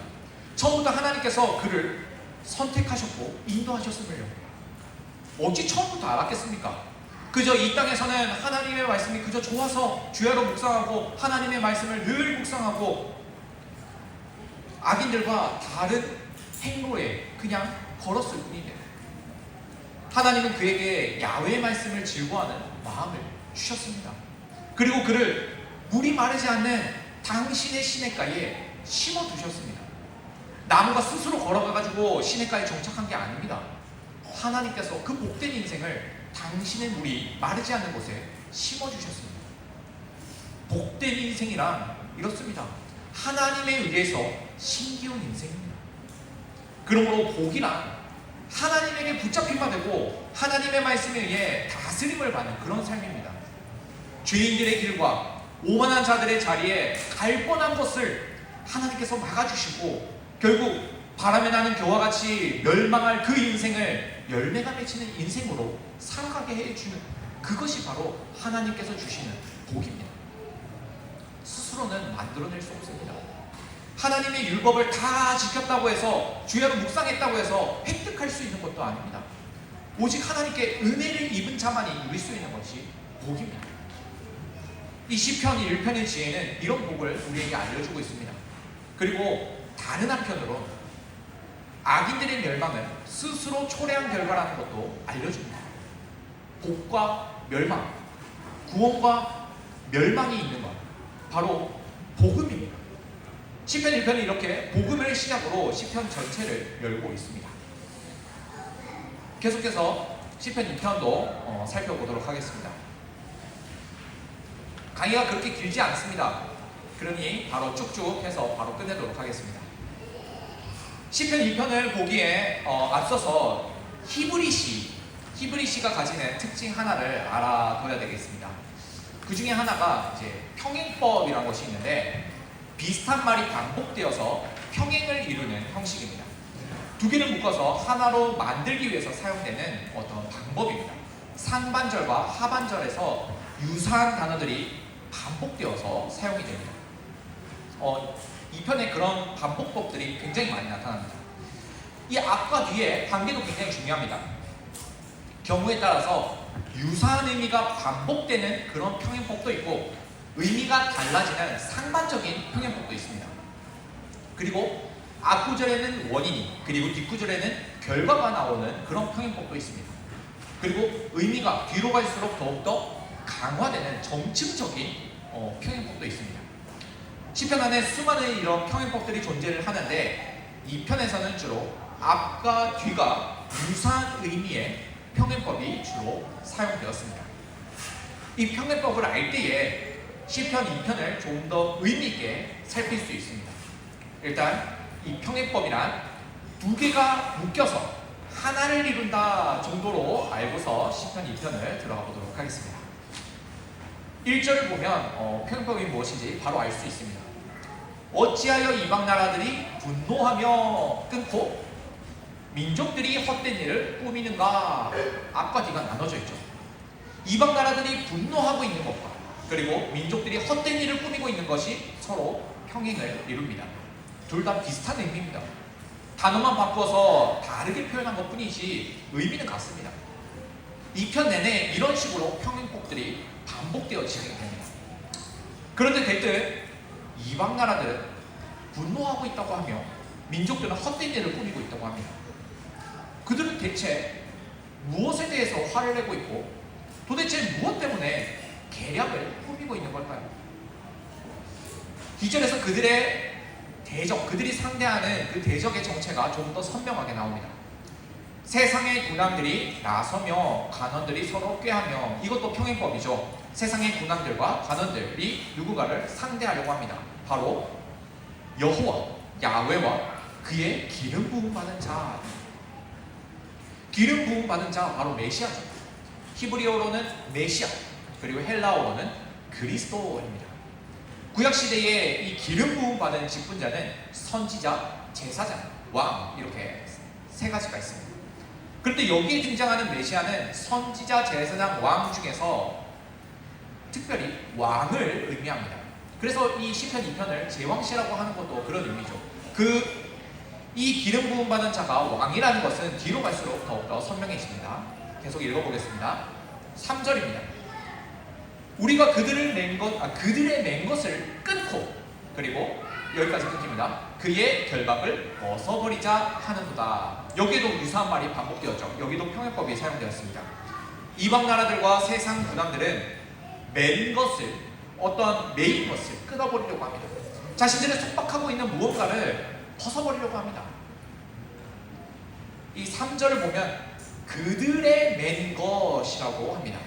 처음부터 하나님께서 그를 선택하셨고 인도하셨음을요. 어찌 처음부터 알았겠습니까? 그저 이 땅에서는 하나님의 말씀이 그저 좋아서 주야로 묵상하고 하나님의 말씀을 늘 묵상하고 악인들과 다른 행로에 그냥 걸었을 뿐인데, 하나님은 그에게 야훼의 말씀을 즐거워하는 마음을 주셨습니다. 그리고 그를 물이 마르지 않는 당신의 시냇가에 심어두셨습니다. 나무가 스스로 걸어가가지고 시냇가에 정착한 게 아닙니다. 하나님께서 그 복된 인생을 당신의 물이 마르지 않는 곳에 심어주셨습니다. 복된 인생이란 이렇습니다. 하나님에 의해서 심기운 인생입니다. 그러므로 복이란 하나님에게 붙잡힌 바 되고 하나님의 말씀에 의해 다스림을 받는 그런 삶입니다. 죄인들의 길과 오만한 자들의 자리에 갈 뻔한 것을 하나님께서 막아주시고 결국 바람에 나는 겨와 같이 멸망할 그 인생을 열매가 맺히는 인생으로 살아가게 해주는, 그것이 바로 하나님께서 주시는 복입니다. 스스로는 만들어낼 수 없습니다. 하나님의 율법을 다 지켰다고 해서 주야로 묵상했다고 해서 획득할 수 있는 것도 아닙니다. 오직 하나님께 은혜를 입은 자만이 누릴 수 있는 것이 복입니다. 이 시편 1편의 지혜는 이런 복을 우리에게 알려주고 있습니다. 그리고 다른 한편으로 악인들의 멸망은 스스로 초래한 결과라는 것도 알려줍니다. 복과 멸망, 구원과 멸망이 있는 것, 바로 복음입니다. 시편 1편은 이렇게 복음을 시작으로 시편 전체를 열고 있습니다. 계속해서 시편 2편도 살펴보도록 하겠습니다. 강의가 그렇게 길지 않습니다. 그러니 바로 쭉쭉 해서 바로 끝내도록 하겠습니다. 시편 2편을 보기에 앞서서 히브리시가 가지는 특징 하나를 알아둬야 되겠습니다. 그 중에 하나가 이제 평행법이라는 것이 있는데 비슷한 말이 반복되어서 평행을 이루는 형식입니다. 두 개를 묶어서 하나로 만들기 위해서 사용되는 어떤 방법입니다. 상반절과 하반절에서 유사한 단어들이 반복되어서 사용이 됩니다. 이 편에 그런 반복법들이 굉장히 많이 나타납니다. 이 앞과 뒤에 관계도 굉장히 중요합니다. 경우에 따라서 유사한 의미가 반복되는 그런 평행법도 있고 의미가 달라지는 상반적인 평행법도 있습니다. 그리고 앞구절에는 원인이 그리고 뒷구절에는 결과가 나오는 그런 평행법도 있습니다. 그리고 의미가 뒤로 갈수록 더욱더 강화되는 점층적인 평행법도 있습니다. 시편 안에 수많은 이런 평행법들이 존재를 하는데 이 편에서는 주로 앞과 뒤가 유사한 의미의 평행법이 주로 사용되었습니다. 이 평행법을 알 때에 시편 2편을 좀 더 의미 있게 살필 수 있습니다. 일단 이 평행법이란 두 개가 묶여서 하나를 이룬다 정도로 알고서 시편 2편을 들어가 보도록 하겠습니다. 1절을 보면 평행법이 무엇인지 바로 알 수 있습니다. 어찌하여 이방 나라들이 분노하며 끊고 민족들이 헛된 일을 꾸미는가. 앞과 뒤가 나눠져 있죠. 이방 나라들이 분노하고 있는 것과 그리고 민족들이 헛된 일을 꾸미고 있는 것이 서로 평행을 이룹니다. 둘 다 비슷한 의미입니다. 단어만 바꿔서 다르게 표현한 것 뿐이지 의미는 같습니다. 이 편 내내 이런 식으로 평행법들이 반복되어지게 됩니다. 그런데 대뜸 이방 나라들은 분노하고 있다고 하며 민족들은 헛된 일을 꾸미고 있다고 합니다. 그들은 대체 무엇에 대해서 화를 내고 있고 도대체 무엇 때문에 계략을 꾸미고 있는 걸까요? 2절에서 그들의 대적, 그들이 상대하는 그 대적의 정체가 좀 더 선명하게 나옵니다. 세상의 군왕들이 나서며 간원들이 서로 꾀하며, 이것도 평행법이죠. 세상의 군왕들과 간원들이 누군가를 상대하려고 합니다. 바로 여호와, 야훼와 그의 기름 부음 받은 자. 기름 부음 받은 자 바로 메시아죠. 히브리어로는 메시아, 그리고 헬라어로는 그리스도입니다. 구약시대에 이 기름 부음 받은 직분자는 선지자, 제사장, 왕, 이렇게 세 가지가 있습니다. 그런데 여기에 등장하는 메시아는 선지자, 제사장, 왕 중에서 특별히 왕을 의미합니다. 그래서 이 시편 2편을 제왕시라고 하는 것도 그런 의미죠. 이 기름 부음 받은 자가 왕이라는 것은 뒤로 갈수록 더욱더 선명해집니다. 계속 읽어보겠습니다. 3절입니다. 우리가 그들의 맨 것을 끊고, 그리고 여기까지 끊깁니다. 그의 결박을 벗어버리자 하는도다. 여기에도 유사한 말이 반복되었죠. 여기도 평행법이 사용되었습니다. 이방 나라들과 세상 군왕들은 맨 것을, 어떤 메인 것을 끊어버리려고 합니다. 자신들을 속박하고 있는 무언가를 벗어버리려고 합니다. 이 3절을 보면 그들의 맨 것이라고 합니다.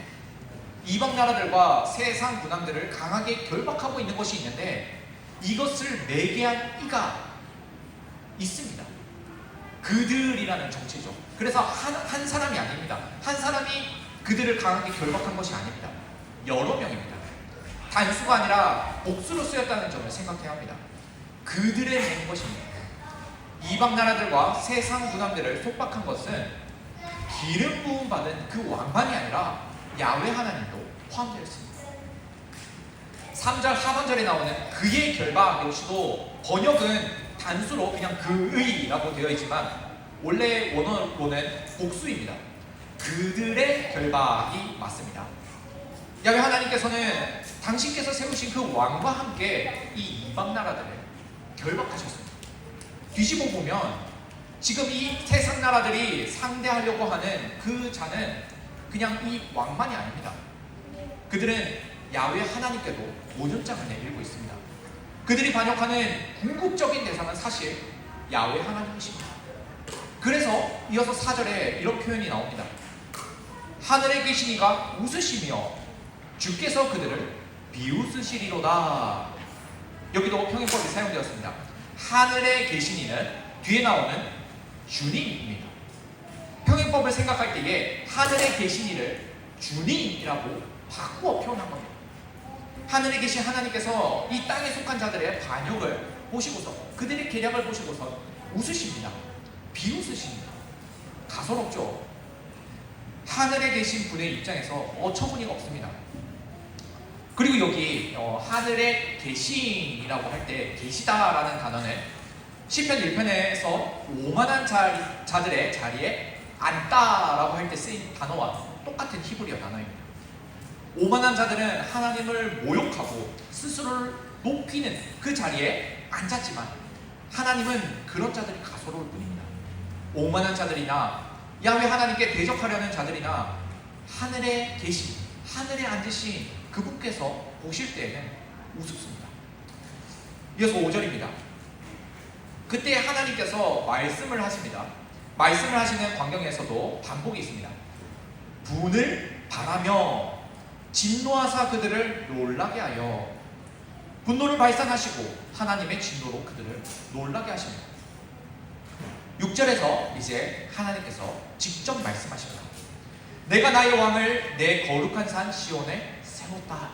이방 나라들과 세상 군왕들을 강하게 결박하고 있는 것이 있는데 이것을 매게 한 이가 있습니다. 그들이라는 정체죠. 그래서 한 사람이 아닙니다. 한 사람이 그들을 강하게 결박한 것이 아닙니다. 여러 명입니다. 단수가 아니라 복수로 쓰였다는 점을 생각해야 합니다. 그들의 맨 것입니다. 이방 나라들과 세상 군왕들을 속박한 것은 기름 부음 받은 그 왕만이 아니라 야훼 하나님도 포함되어 있습니다. 3절 하반절에 나오는 그의 결박 역시도 번역은 단수로 그냥 그의라고 되어 있지만 원래 원어로는 복수입니다. 그들의 결박이 맞습니다. 야훼 하나님께서는 당신께서 세우신 그 왕과 함께 이 이방 나라들을 결박하셨습니다. 뒤집어 보면 지금 이 세상 나라들이 상대하려고 하는 그 자는 그냥 이 왕만이 아닙니다. 그들은 야훼 하나님께도 도전장을 내밀고 있습니다. 그들이 반역하는 궁극적인 대상은 사실 야훼 하나님이십니다. 그래서 이어서 4절에 이런 표현이 나옵니다. 하늘에 계신 이가 웃으시며 주께서 그들을 비웃으시리로다. 여기도 평행법이 사용되었습니다. 하늘에 계신 이는 뒤에 나오는 주님입니다. 평행법을 생각할 때에 하늘에 계신 이를 주님이라고 바꾸어 표현한 겁니다. 하늘에 계신 하나님께서 이 땅에 속한 자들의 반역을 보시고서 그들의 계략을 보시고서 웃으십니다. 비웃으십니다. 가소롭죠. 하늘에 계신 분의 입장에서 어처구니가 없습니다. 그리고 여기 하늘에 계신이라고 할 때 계시다라는 단어는 시편 1편에서 오만한 자들의 자리에 앉다라고 할 때 쓰인 단어와 똑같은 히브리어 단어입니다. 오만한 자들은 하나님을 모욕하고 스스로를 높이는 그 자리에 앉았지만 하나님은 그런 자들이 가소로울 뿐입니다. 오만한 자들이나 야훼 하나님께 대적하려는 자들이나 하늘에 계신, 하늘에 앉으신 그분께서 보실 때에는 우습습니다. 이어서 5절입니다. 그때 하나님께서 말씀을 하십니다. 말씀을 하시는 광경에서도 반복이 있습니다. 분을 바라며 진노하사 그들을 놀라게 하여 분노를 발산하시고 하나님의 진노로 그들을 놀라게 하십니다. 6절에서 이제 하나님께서 직접 말씀하십니다. 내가 나의 왕을 내 거룩한 산 시온에 세웠다.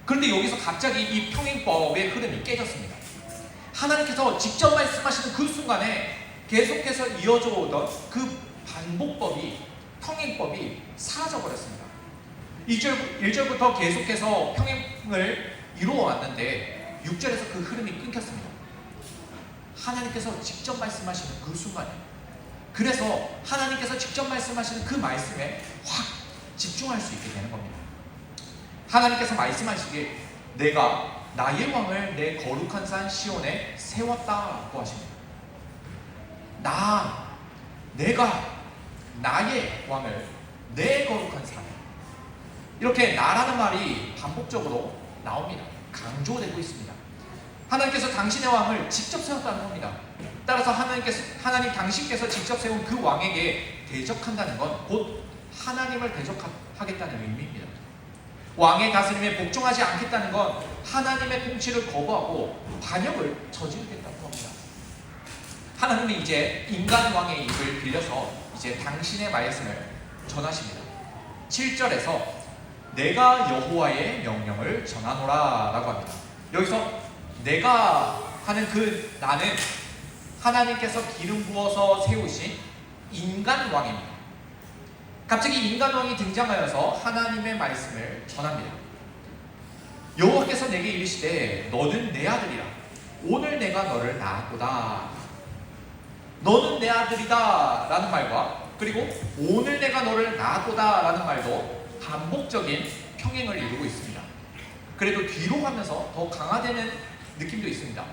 그런데 여기서 갑자기 이 평행법의 흐름이 깨졌습니다. 하나님께서 직접 말씀하시는 그 순간에 계속해서 이어져 오던 그 반복법이, 평행법이 사라져버렸습니다. 1절부터 계속해서 평행을 이루어왔는데 6절에서 그 흐름이 끊겼습니다. 하나님께서 직접 말씀하시는 그 순간에, 그래서 하나님께서 직접 말씀하시는 그 말씀에 확 집중할 수 있게 되는 겁니다. 하나님께서 말씀하시길 내가 나의 왕을 내 거룩한 산 시온에 세웠다고 하십니다. 내가 나의 왕을 내 거룩한 산에, 이렇게 나라는 말이 반복적으로 나옵니다. 강조되고 있습니다. 하나님께서 당신의 왕을 직접 세웠다는 겁니다. 따라서 하나님 당신께서 직접 세운 그 왕에게 대적한다는 건 곧 하나님을 대적하겠다는 의미입니다. 왕의 다스림에 복종하지 않겠다는 건 하나님의 통치를 거부하고 반역을 저지르겠다는 겁니다. 하나님은 이제 인간 왕의 입을 빌려서 이제 당신의 말씀을 전하십니다. 7절에서 내가 여호와의 명령을 전하노라 라고 합니다. 여기서 내가 하는 그 나는 하나님께서 기름 부어서 세우신 인간 왕입니다. 갑자기 인간 왕이 등장하여서 하나님의 말씀을 전합니다. 여호와께서 내게 이르시되 너는 내 아들이라. 오늘 내가 너를 낳았도다. 너는 내 아들이다 라는 말과 그리고 오늘 내가 너를 낳았도다 라는 말도 반복적인 평행을 이루고 있습니다. 그래도 뒤로 가면서 더 강화되는 느낌도 있습니다.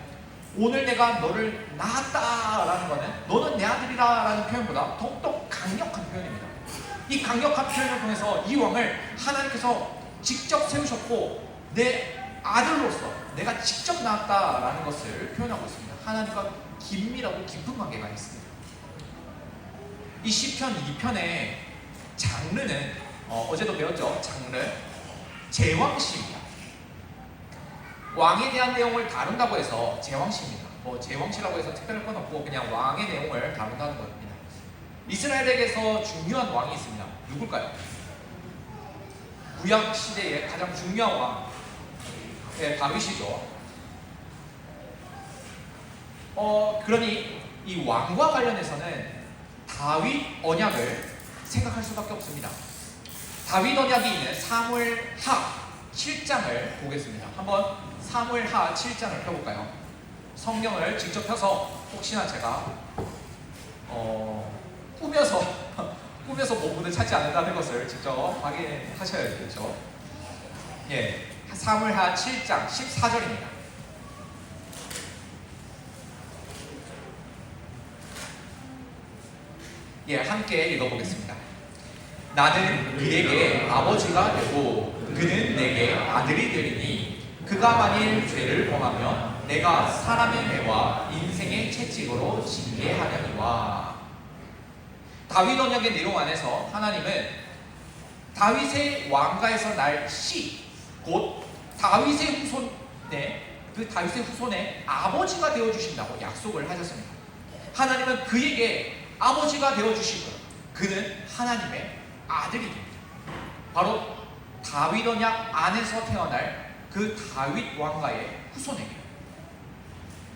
오늘 내가 너를 낳았다 라는 것은 너는 내 아들이라 라는 표현보다 더욱더 강력한 표현입니다. 이 강력한 표현을 통해서 이 왕을 하나님께서 직접 세우셨고 내 아들로서 내가 직접 낳았다 라는 것을 표현하고 있습니다. 하나님과 긴밀하고 깊은 관계가 있습니다. 이 시편 2편의 장르는 어제도 배웠죠. 장르 제왕시입니다. 왕에 대한 내용을 다룬다고 해서 제왕시입니다. 제왕시라고 해서 특별할 건 없고 그냥 왕의 내용을 다룬다는 겁니다. 이스라엘에게서 중요한 왕이 있습니다. 누굴까요? 구약 시대의 가장 중요한 왕, 다윗이죠. 그러니 이 왕과 관련해서는 다윗 언약을 생각할 수밖에 없습니다. 다윗 언약이 있는 사무엘하 7장을 보겠습니다. 한번 사무엘하 7장을 펴볼까요? 성경을 직접 펴서 혹시나 제가 꾸며서 본문을 찾지 않는다는 것을 직접 확인하셔야겠죠. 예, 사무엘하 7장 14절입니다. 예, 함께 읽어보겠습니다. 나는 그에게 아버지가 되고 그는 내게 아들이 되리니 그가 만일 죄를 범하면 내가 사람의 배와 인생의 채찍으로 징계하려니와. 다윗 언약의 내용 안에서 하나님은 다윗의 왕가에서 날 씨, 곧 다윗의 후손의 아버지가 되어주신다고 약속을 하셨습니다. 하나님은 그에게 아버지가 되어주시고 그는 하나님의 아들이 됩니다. 바로 다윗 언약 안에서 태어날 그 다윗 왕가의 후손에게.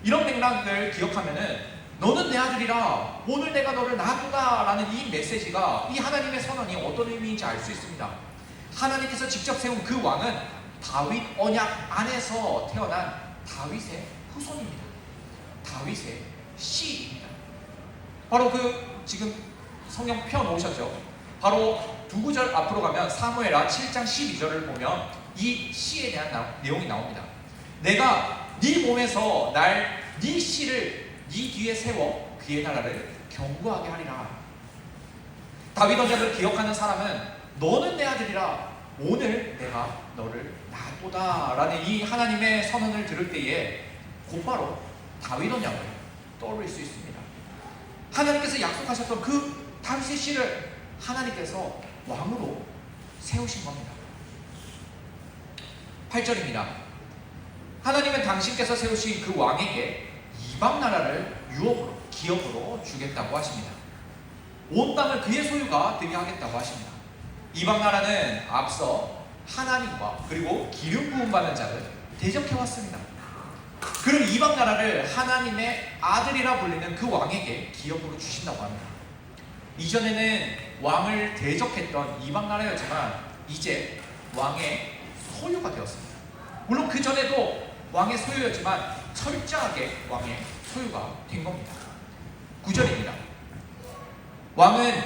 이런 맥락을 기억하면은 너는 내 아들이라 오늘 내가 너를 낳았다 라는 이 메시지가, 이 하나님의 선언이 어떤 의미인지 알 수 있습니다. 하나님께서 직접 세운 그 왕은 다윗 언약 안에서 태어난 다윗의 후손입니다. 다윗의 씨입니다. 바로 지금 성경 펴놓으셨죠? 바로 두 구절 앞으로 가면 사무엘하 7장 12절을 보면 이 씨에 대한 내용이 나옵니다. 내가 네 몸에서 네 씨를 네 뒤에 세워 그의 나라를 견고하게 하리라. 다윗 언약을 기억하는 사람은 너는 내 아들이라 오늘 내가 너를 낳았도다 라는 이 하나님의 선언을 들을 때에 곧바로 다윗 언약을 떠올릴 수 있습니다. 하나님께서 약속하셨던 그 다윗의 씨를 하나님께서 왕으로 세우신 겁니다. 8절입니다. 하나님은 당신께서 세우신 그 왕에게 이방 나라를 유업으로, 기업으로 주겠다고 하십니다. 온 땅을 그의 소유가 되게 하겠다고 하십니다. 이방 나라는 앞서 하나님과 그리고 기름 부음 받은 자를 대적해 왔습니다. 그런 이방 나라를 하나님의 아들이라 불리는 그 왕에게 기업으로 주신다고 합니다. 이전에는 왕을 대적했던 이방 나라였지만 이제 왕의 소유가 되었습니다. 물론 그 전에도 왕의 소유였지만 철저하게 왕의 소유가 된 겁니다. 9절입니다. 왕은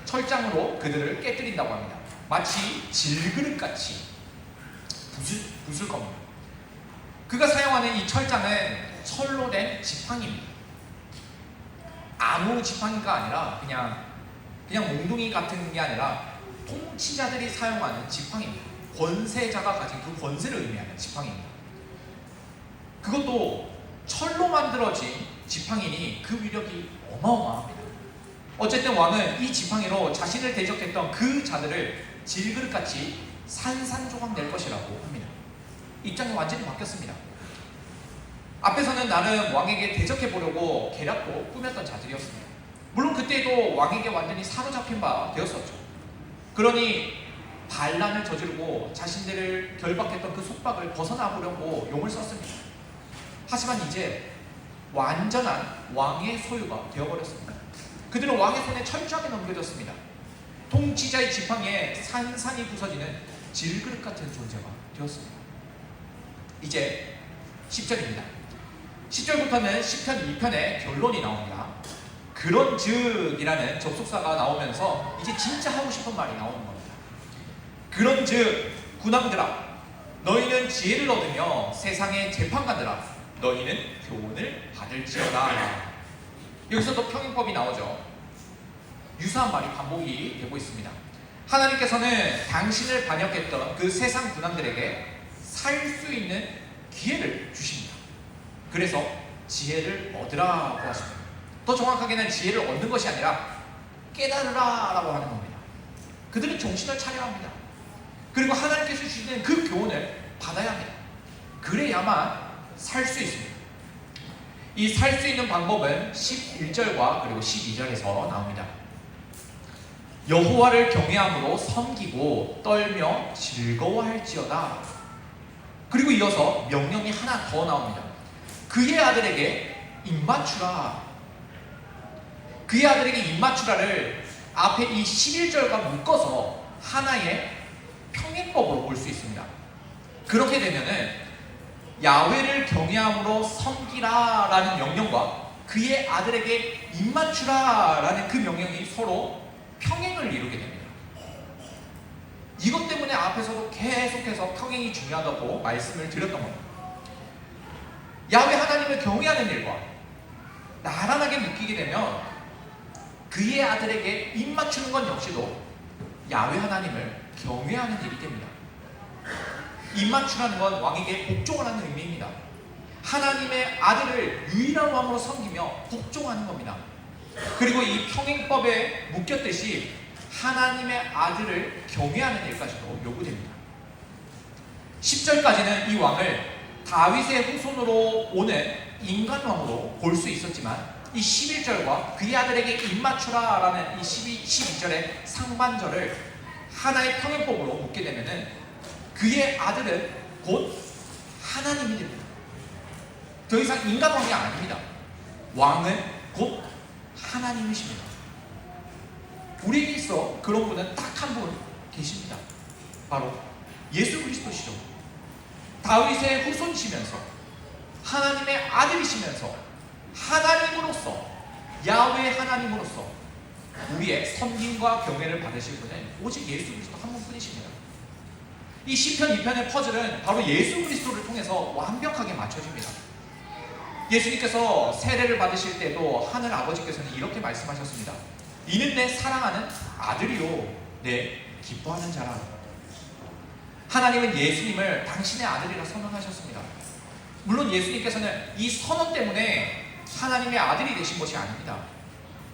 철장으로 그들을 깨뜨린다고 합니다. 마치 질그릇같이 부술 겁니다. 그가 사용하는 이 철장은 철로 된 지팡이입니다. 아무 지팡이가 아니라 그냥 몽둥이 같은 게 아니라 통치자들이 사용하는 지팡이입니다. 권세자가 가진 그 권세를 의미하는 지팡이입니다. 그것도 철로 만들어진 지팡이니 그 위력이 어마어마합니다. 어쨌든 왕은 이 지팡이로 자신을 대적했던 그 자들을 질그릇같이 산산조각 낼 것이라고 합니다. 입장이 완전히 바뀌었습니다. 앞에서는 나름 왕에게 대적해 보려고 계략도 꾸몄던 자들이었습니다. 물론 그때도 왕에게 완전히 사로잡힌 바 되었었죠. 그러니 반란을 저지르고 자신들을 결박했던 그 속박을 벗어나 보려고 용을 썼습니다. 하지만 이제 완전한 왕의 소유가 되어버렸습니다. 그들은 왕의 손에 철저하게 넘겨졌습니다. 통치자의 지팡이에 산산이 부서지는 질그릇 같은 존재가 되었습니다. 이제 10절입니다. 10절부터는 시편 2편의 결론이 나옵니다. 그런즉이라는 접속사가 나오면서 이제 진짜 하고 싶은 말이 나오는 겁니다. 그런즉 군왕들아, 너희는 지혜를 얻으며 세상의 재판관들아, 너희는 교훈을 받을지어다. 여기서도 평행법이 나오죠. 유사한 말이 반복이 되고 있습니다. 하나님께서는 당신을 반역했던 그 세상 군왕들에게 살 수 있는 기회를 주십니다. 그래서 지혜를 얻으라고 하십니다. 더 정확하게는 지혜를 얻는 것이 아니라 깨달으라 라고 하는 겁니다. 그들은 정신을 차려야 합니다. 그리고 하나님께서 주시는 그 교훈을 받아야 합니다. 그래야만 살 수 있습니다. 이 살 수 있는 방법은 11절과 그리고 12절에서 나옵니다. 여호와를 경외함으로 섬기고 떨며 즐거워할지어다. 그리고 이어서 명령이 하나 더 나옵니다. 그의 아들에게 입맞추라. 그의 아들에게 입맞추라를 앞에 이 11절과 묶어서 하나의 평행법으로 볼 수 있습니다. 그렇게 되면은 야훼를 경외함으로 섬기라 라는 명령과 그의 아들에게 입맞추라 라는 그 명령이 서로 평행을 이루게 됩니다. 이것 때문에 앞에서도 계속해서 평행이 중요하다고 말씀을 드렸던 겁니다. 야훼 하나님을 경외하는 일과 나란하게 묶이게 되면 그의 아들에게 입맞추는 건 역시도 야훼 하나님을 경외하는 일이 됩니다. 입맞추라는 건 왕에게 복종을 하는 의미입니다. 하나님의 아들을 유일한 왕으로 섬기며 복종하는 겁니다. 그리고 이 평행법에 묶였듯이 하나님의 아들을 경외하는 일까지도 요구됩니다. 10절까지는 이 왕을 다윗의 후손으로 오는 인간왕으로 볼 수 있었지만 이 11절과 그의 아들에게 입맞추라 라는 이 12절의 상반절을 하나의 평행법으로 묶게 되면은 그의 아들은 곧 하나님이 됩니다. 더 이상 인간 왕이 아닙니다. 왕은 곧 하나님이십니다. 우리에게 있어 그런 분은 딱 한 분 계십니다. 바로 예수 그리스도시죠. 다윗의 후손이시면서 하나님의 아들이시면서 하나님으로서 야훼 하나님으로서 우리의 섬김과 경외를 받으실 분은 오직 예수 그리스도 한 분뿐이십니다. 이 시편 2편의 퍼즐은 바로 예수 그리스도를 통해서 완벽하게 맞춰집니다. 예수님께서 세례를 받으실 때도 하늘 아버지께서는 이렇게 말씀하셨습니다. 이는 내 사랑하는 아들이요 내 기뻐하는 자라. 하나님은 예수님을 당신의 아들이라 선언하셨습니다. 물론 예수님께서는 이 선언 때문에 하나님의 아들이 되신 것이 아닙니다.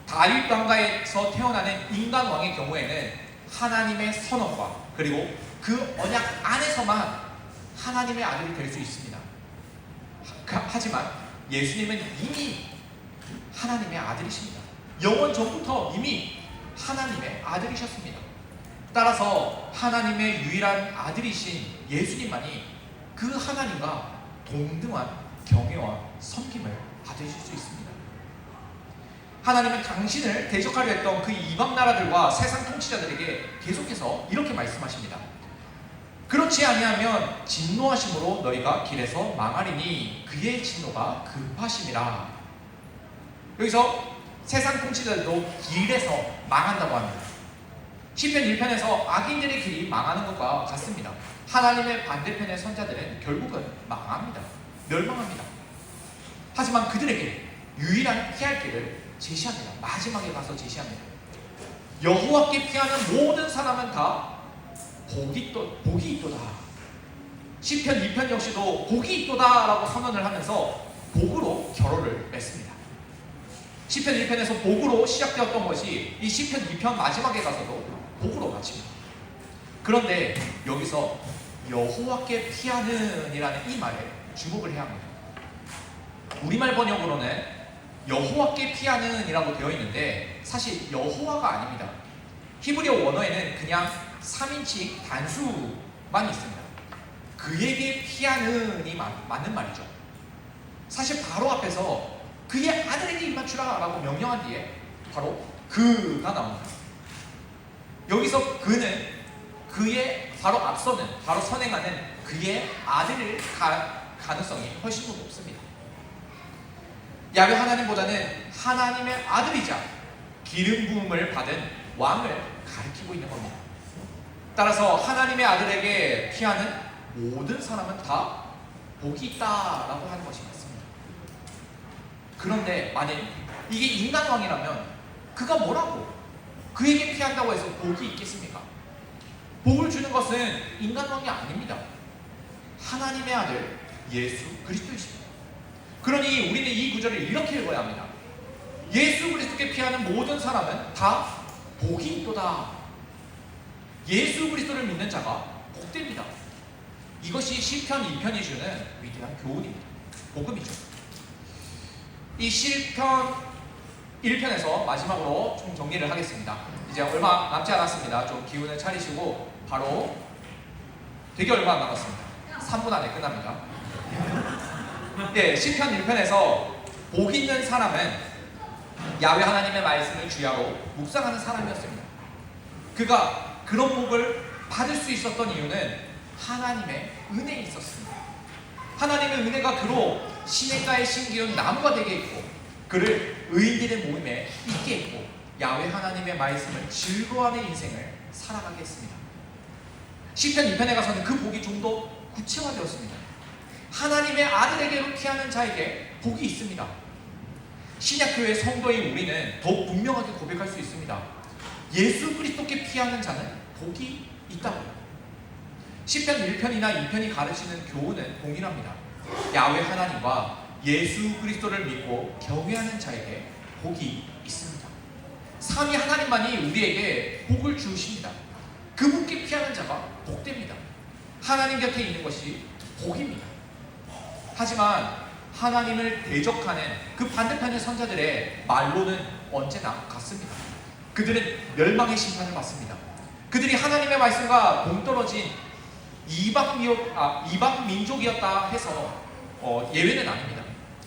다윗 왕가에서 태어나는 인간 왕의 경우에는 하나님의 선언과 그리고 그 언약 안에서만 하나님의 아들이 될 수 있습니다. 하지만 예수님은 이미 하나님의 아들이십니다. 영원 전부터 이미 하나님의 아들이셨습니다. 따라서 하나님의 유일한 아들이신 예수님만이 그 하나님과 동등한 경외와 섬김을 받으실 수 있습니다. 하나님은 당신을 대적하려 했던 그 이방 나라들과 세상 통치자들에게 계속해서 이렇게 말씀하십니다. 그렇지 아니하면 진노하심으로 너희가 길에서 망하리니 그의 진노가 급하심이라. 여기서 세상 통치자들도 길에서 망한다고 합니다. 시편 1편에서 악인들의 길이 망하는 것과 같습니다. 하나님의 반대편의 선자들은 결국은 망합니다. 멸망합니다. 하지만 그들에게 유일한 피할 길을 제시합니다. 마지막에 가서 제시합니다. 여호와께 피하는 모든 사람은 다 복이 있도다. 시편 2편 역시도 복이 있도다 라고 선언을 하면서 복으로 결혼을 맺습니다. 시편 1편에서 복으로 시작되었던 것이 이 시편 2편 마지막에 가서도 복으로 마칩니다. 그런데 여기서 여호와께 피하는 이라는 이 말에 주목을 해야 합니다. 우리말 번역으로는 여호와께 피하는 이라고 되어 있는데 사실 여호와가 아닙니다. 히브리어 원어에는 그냥 3인칭 단수만 있습니다. 그에게 피하는이 맞는 말이죠. 사실 바로 앞에서 그의 아들에게 입맞추라 라고 명령한 뒤에 바로 그가 나옵니다. 여기서 그는 그의 바로 앞서는 바로 선행하는 그의 아들일 가능성이 훨씬 더 높습니다. 야훼 하나님보다는 하나님의 아들이자 기름 부음을 받은 왕을 가리키고 있는 겁니다. 따라서 하나님의 아들에게 피하는 모든 사람은 다 복이 있다라고 하는 것이 맞습니다. 그런데 만약 이게 인간 왕이라면 그가 뭐라고 그에게 피한다고 해서 복이 있겠습니까? 복을 주는 것은 인간 왕이 아닙니다. 하나님의 아들 예수 그리스도이십니다. 그러니 우리는 이 구절을 이렇게 읽어야 합니다. 예수 그리스도께 피하는 모든 사람은 다 복이 있도다. 예수 그리스도를 믿는 자가 복됩니다. 이것이 시편 2편이 주는 위대한 교훈입니다. 복음이죠. 이 시편 1편에서 마지막으로 총 정리를 하겠습니다. 이제 얼마 남지 않았습니다. 좀 기운을 차리시고 바로 되게 얼마 안 남았습니다. 3분 안에 끝납니다. 네, 시편 1편에서 복 있는 사람은 야훼 하나님의 말씀을 주야로 묵상하는 사람이었습니다. 그가 그런 복을 받을 수 있었던 이유는 하나님의 은혜에 있었습니다. 하나님의 은혜가 그로 시냇가에 심기운 나무가 되게 했고 그를 의인들의 모임에 있게 했고 야훼 하나님의 말씀을 즐거워하는 인생을 살아가게 했습니다. 시편 2편에 가서는 그 복이 좀 더 구체화되었습니다. 하나님의 아들에게로 피하는 자에게 복이 있습니다. 신약교회 성도인 우리는 더욱 분명하게 고백할 수 있습니다. 예수 그리스도께 피하는 자는 복이 있다고요. 시편 1편이나 2편이 가르치는 교훈은 동일합니다. 야훼 하나님과 예수 그리스도를 믿고 경외하는 자에게 복이 있습니다. 삼위 하나님만이 우리에게 복을 주십니다. 그분께 피하는 자가 복됩니다. 하나님 곁에 있는 것이 복입니다. 하지만 하나님을 대적하는 그 반대편의 선자들의 말로는 언제나 같습니다. 그들은 멸망의 심판을 받습니다. 그들이 하나님의 말씀과 동떨어진 이방 민족이었다 해서 예외는 아닙니다.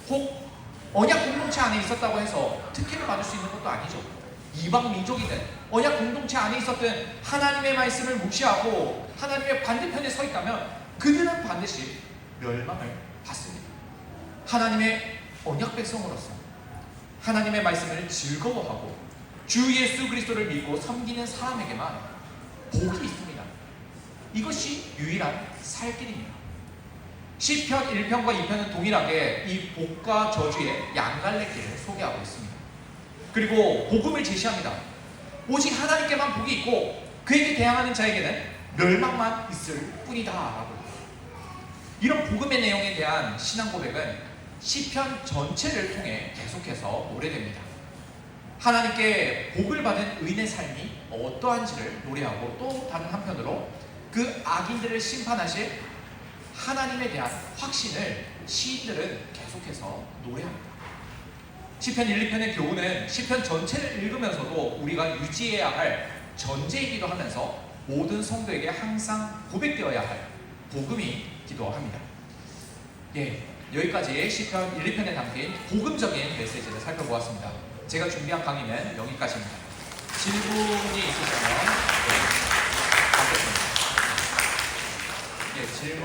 혹 언약 공동체 안에 있었다고 해서 특혜를 받을 수 있는 것도 아니죠. 이방 민족이든 언약 공동체 안에 있었던 하나님의 말씀을 무시하고 하나님의 반대편에 서 있다면 그들은 반드시 멸망을 받습니다. 하나님의 언약 백성으로서 하나님의 말씀을 즐거워하고 주 예수 그리스도를 믿고 섬기는 사람에게만 복이 있습니다. 이것이 유일한 살 길입니다. 시편 1편과 2편은 동일하게 이 복과 저주의 양갈래길을 소개하고 있습니다. 그리고 복음을 제시합니다. 오직 하나님께만 복이 있고 그에게 대항하는 자에게는 멸망만 있을 뿐이다 라고. 이런 복음의 내용에 대한 신앙 고백은 시편 전체를 통해 계속해서 노래됩니다. 하나님께 복을 받은 의인의 삶이 어떠한지를 노래하고, 또 다른 한편으로 그 악인들을 심판하실 하나님에 대한 확신을 시인들은 계속해서 노래합니다. 시편 1, 2편의 교훈은 시편 전체를 읽으면서도 우리가 유지해야 할 전제이기도 하면서 모든 성도에게 항상 고백되어야 할 복음이기도 합니다. 예, 여기까지 시편 1, 2편에 담긴 복음적인 메시지를 살펴보았습니다. 제가 준비한 강의는 여기까지입니다. 질문이 있으시면 받겠습니다. 예, 질문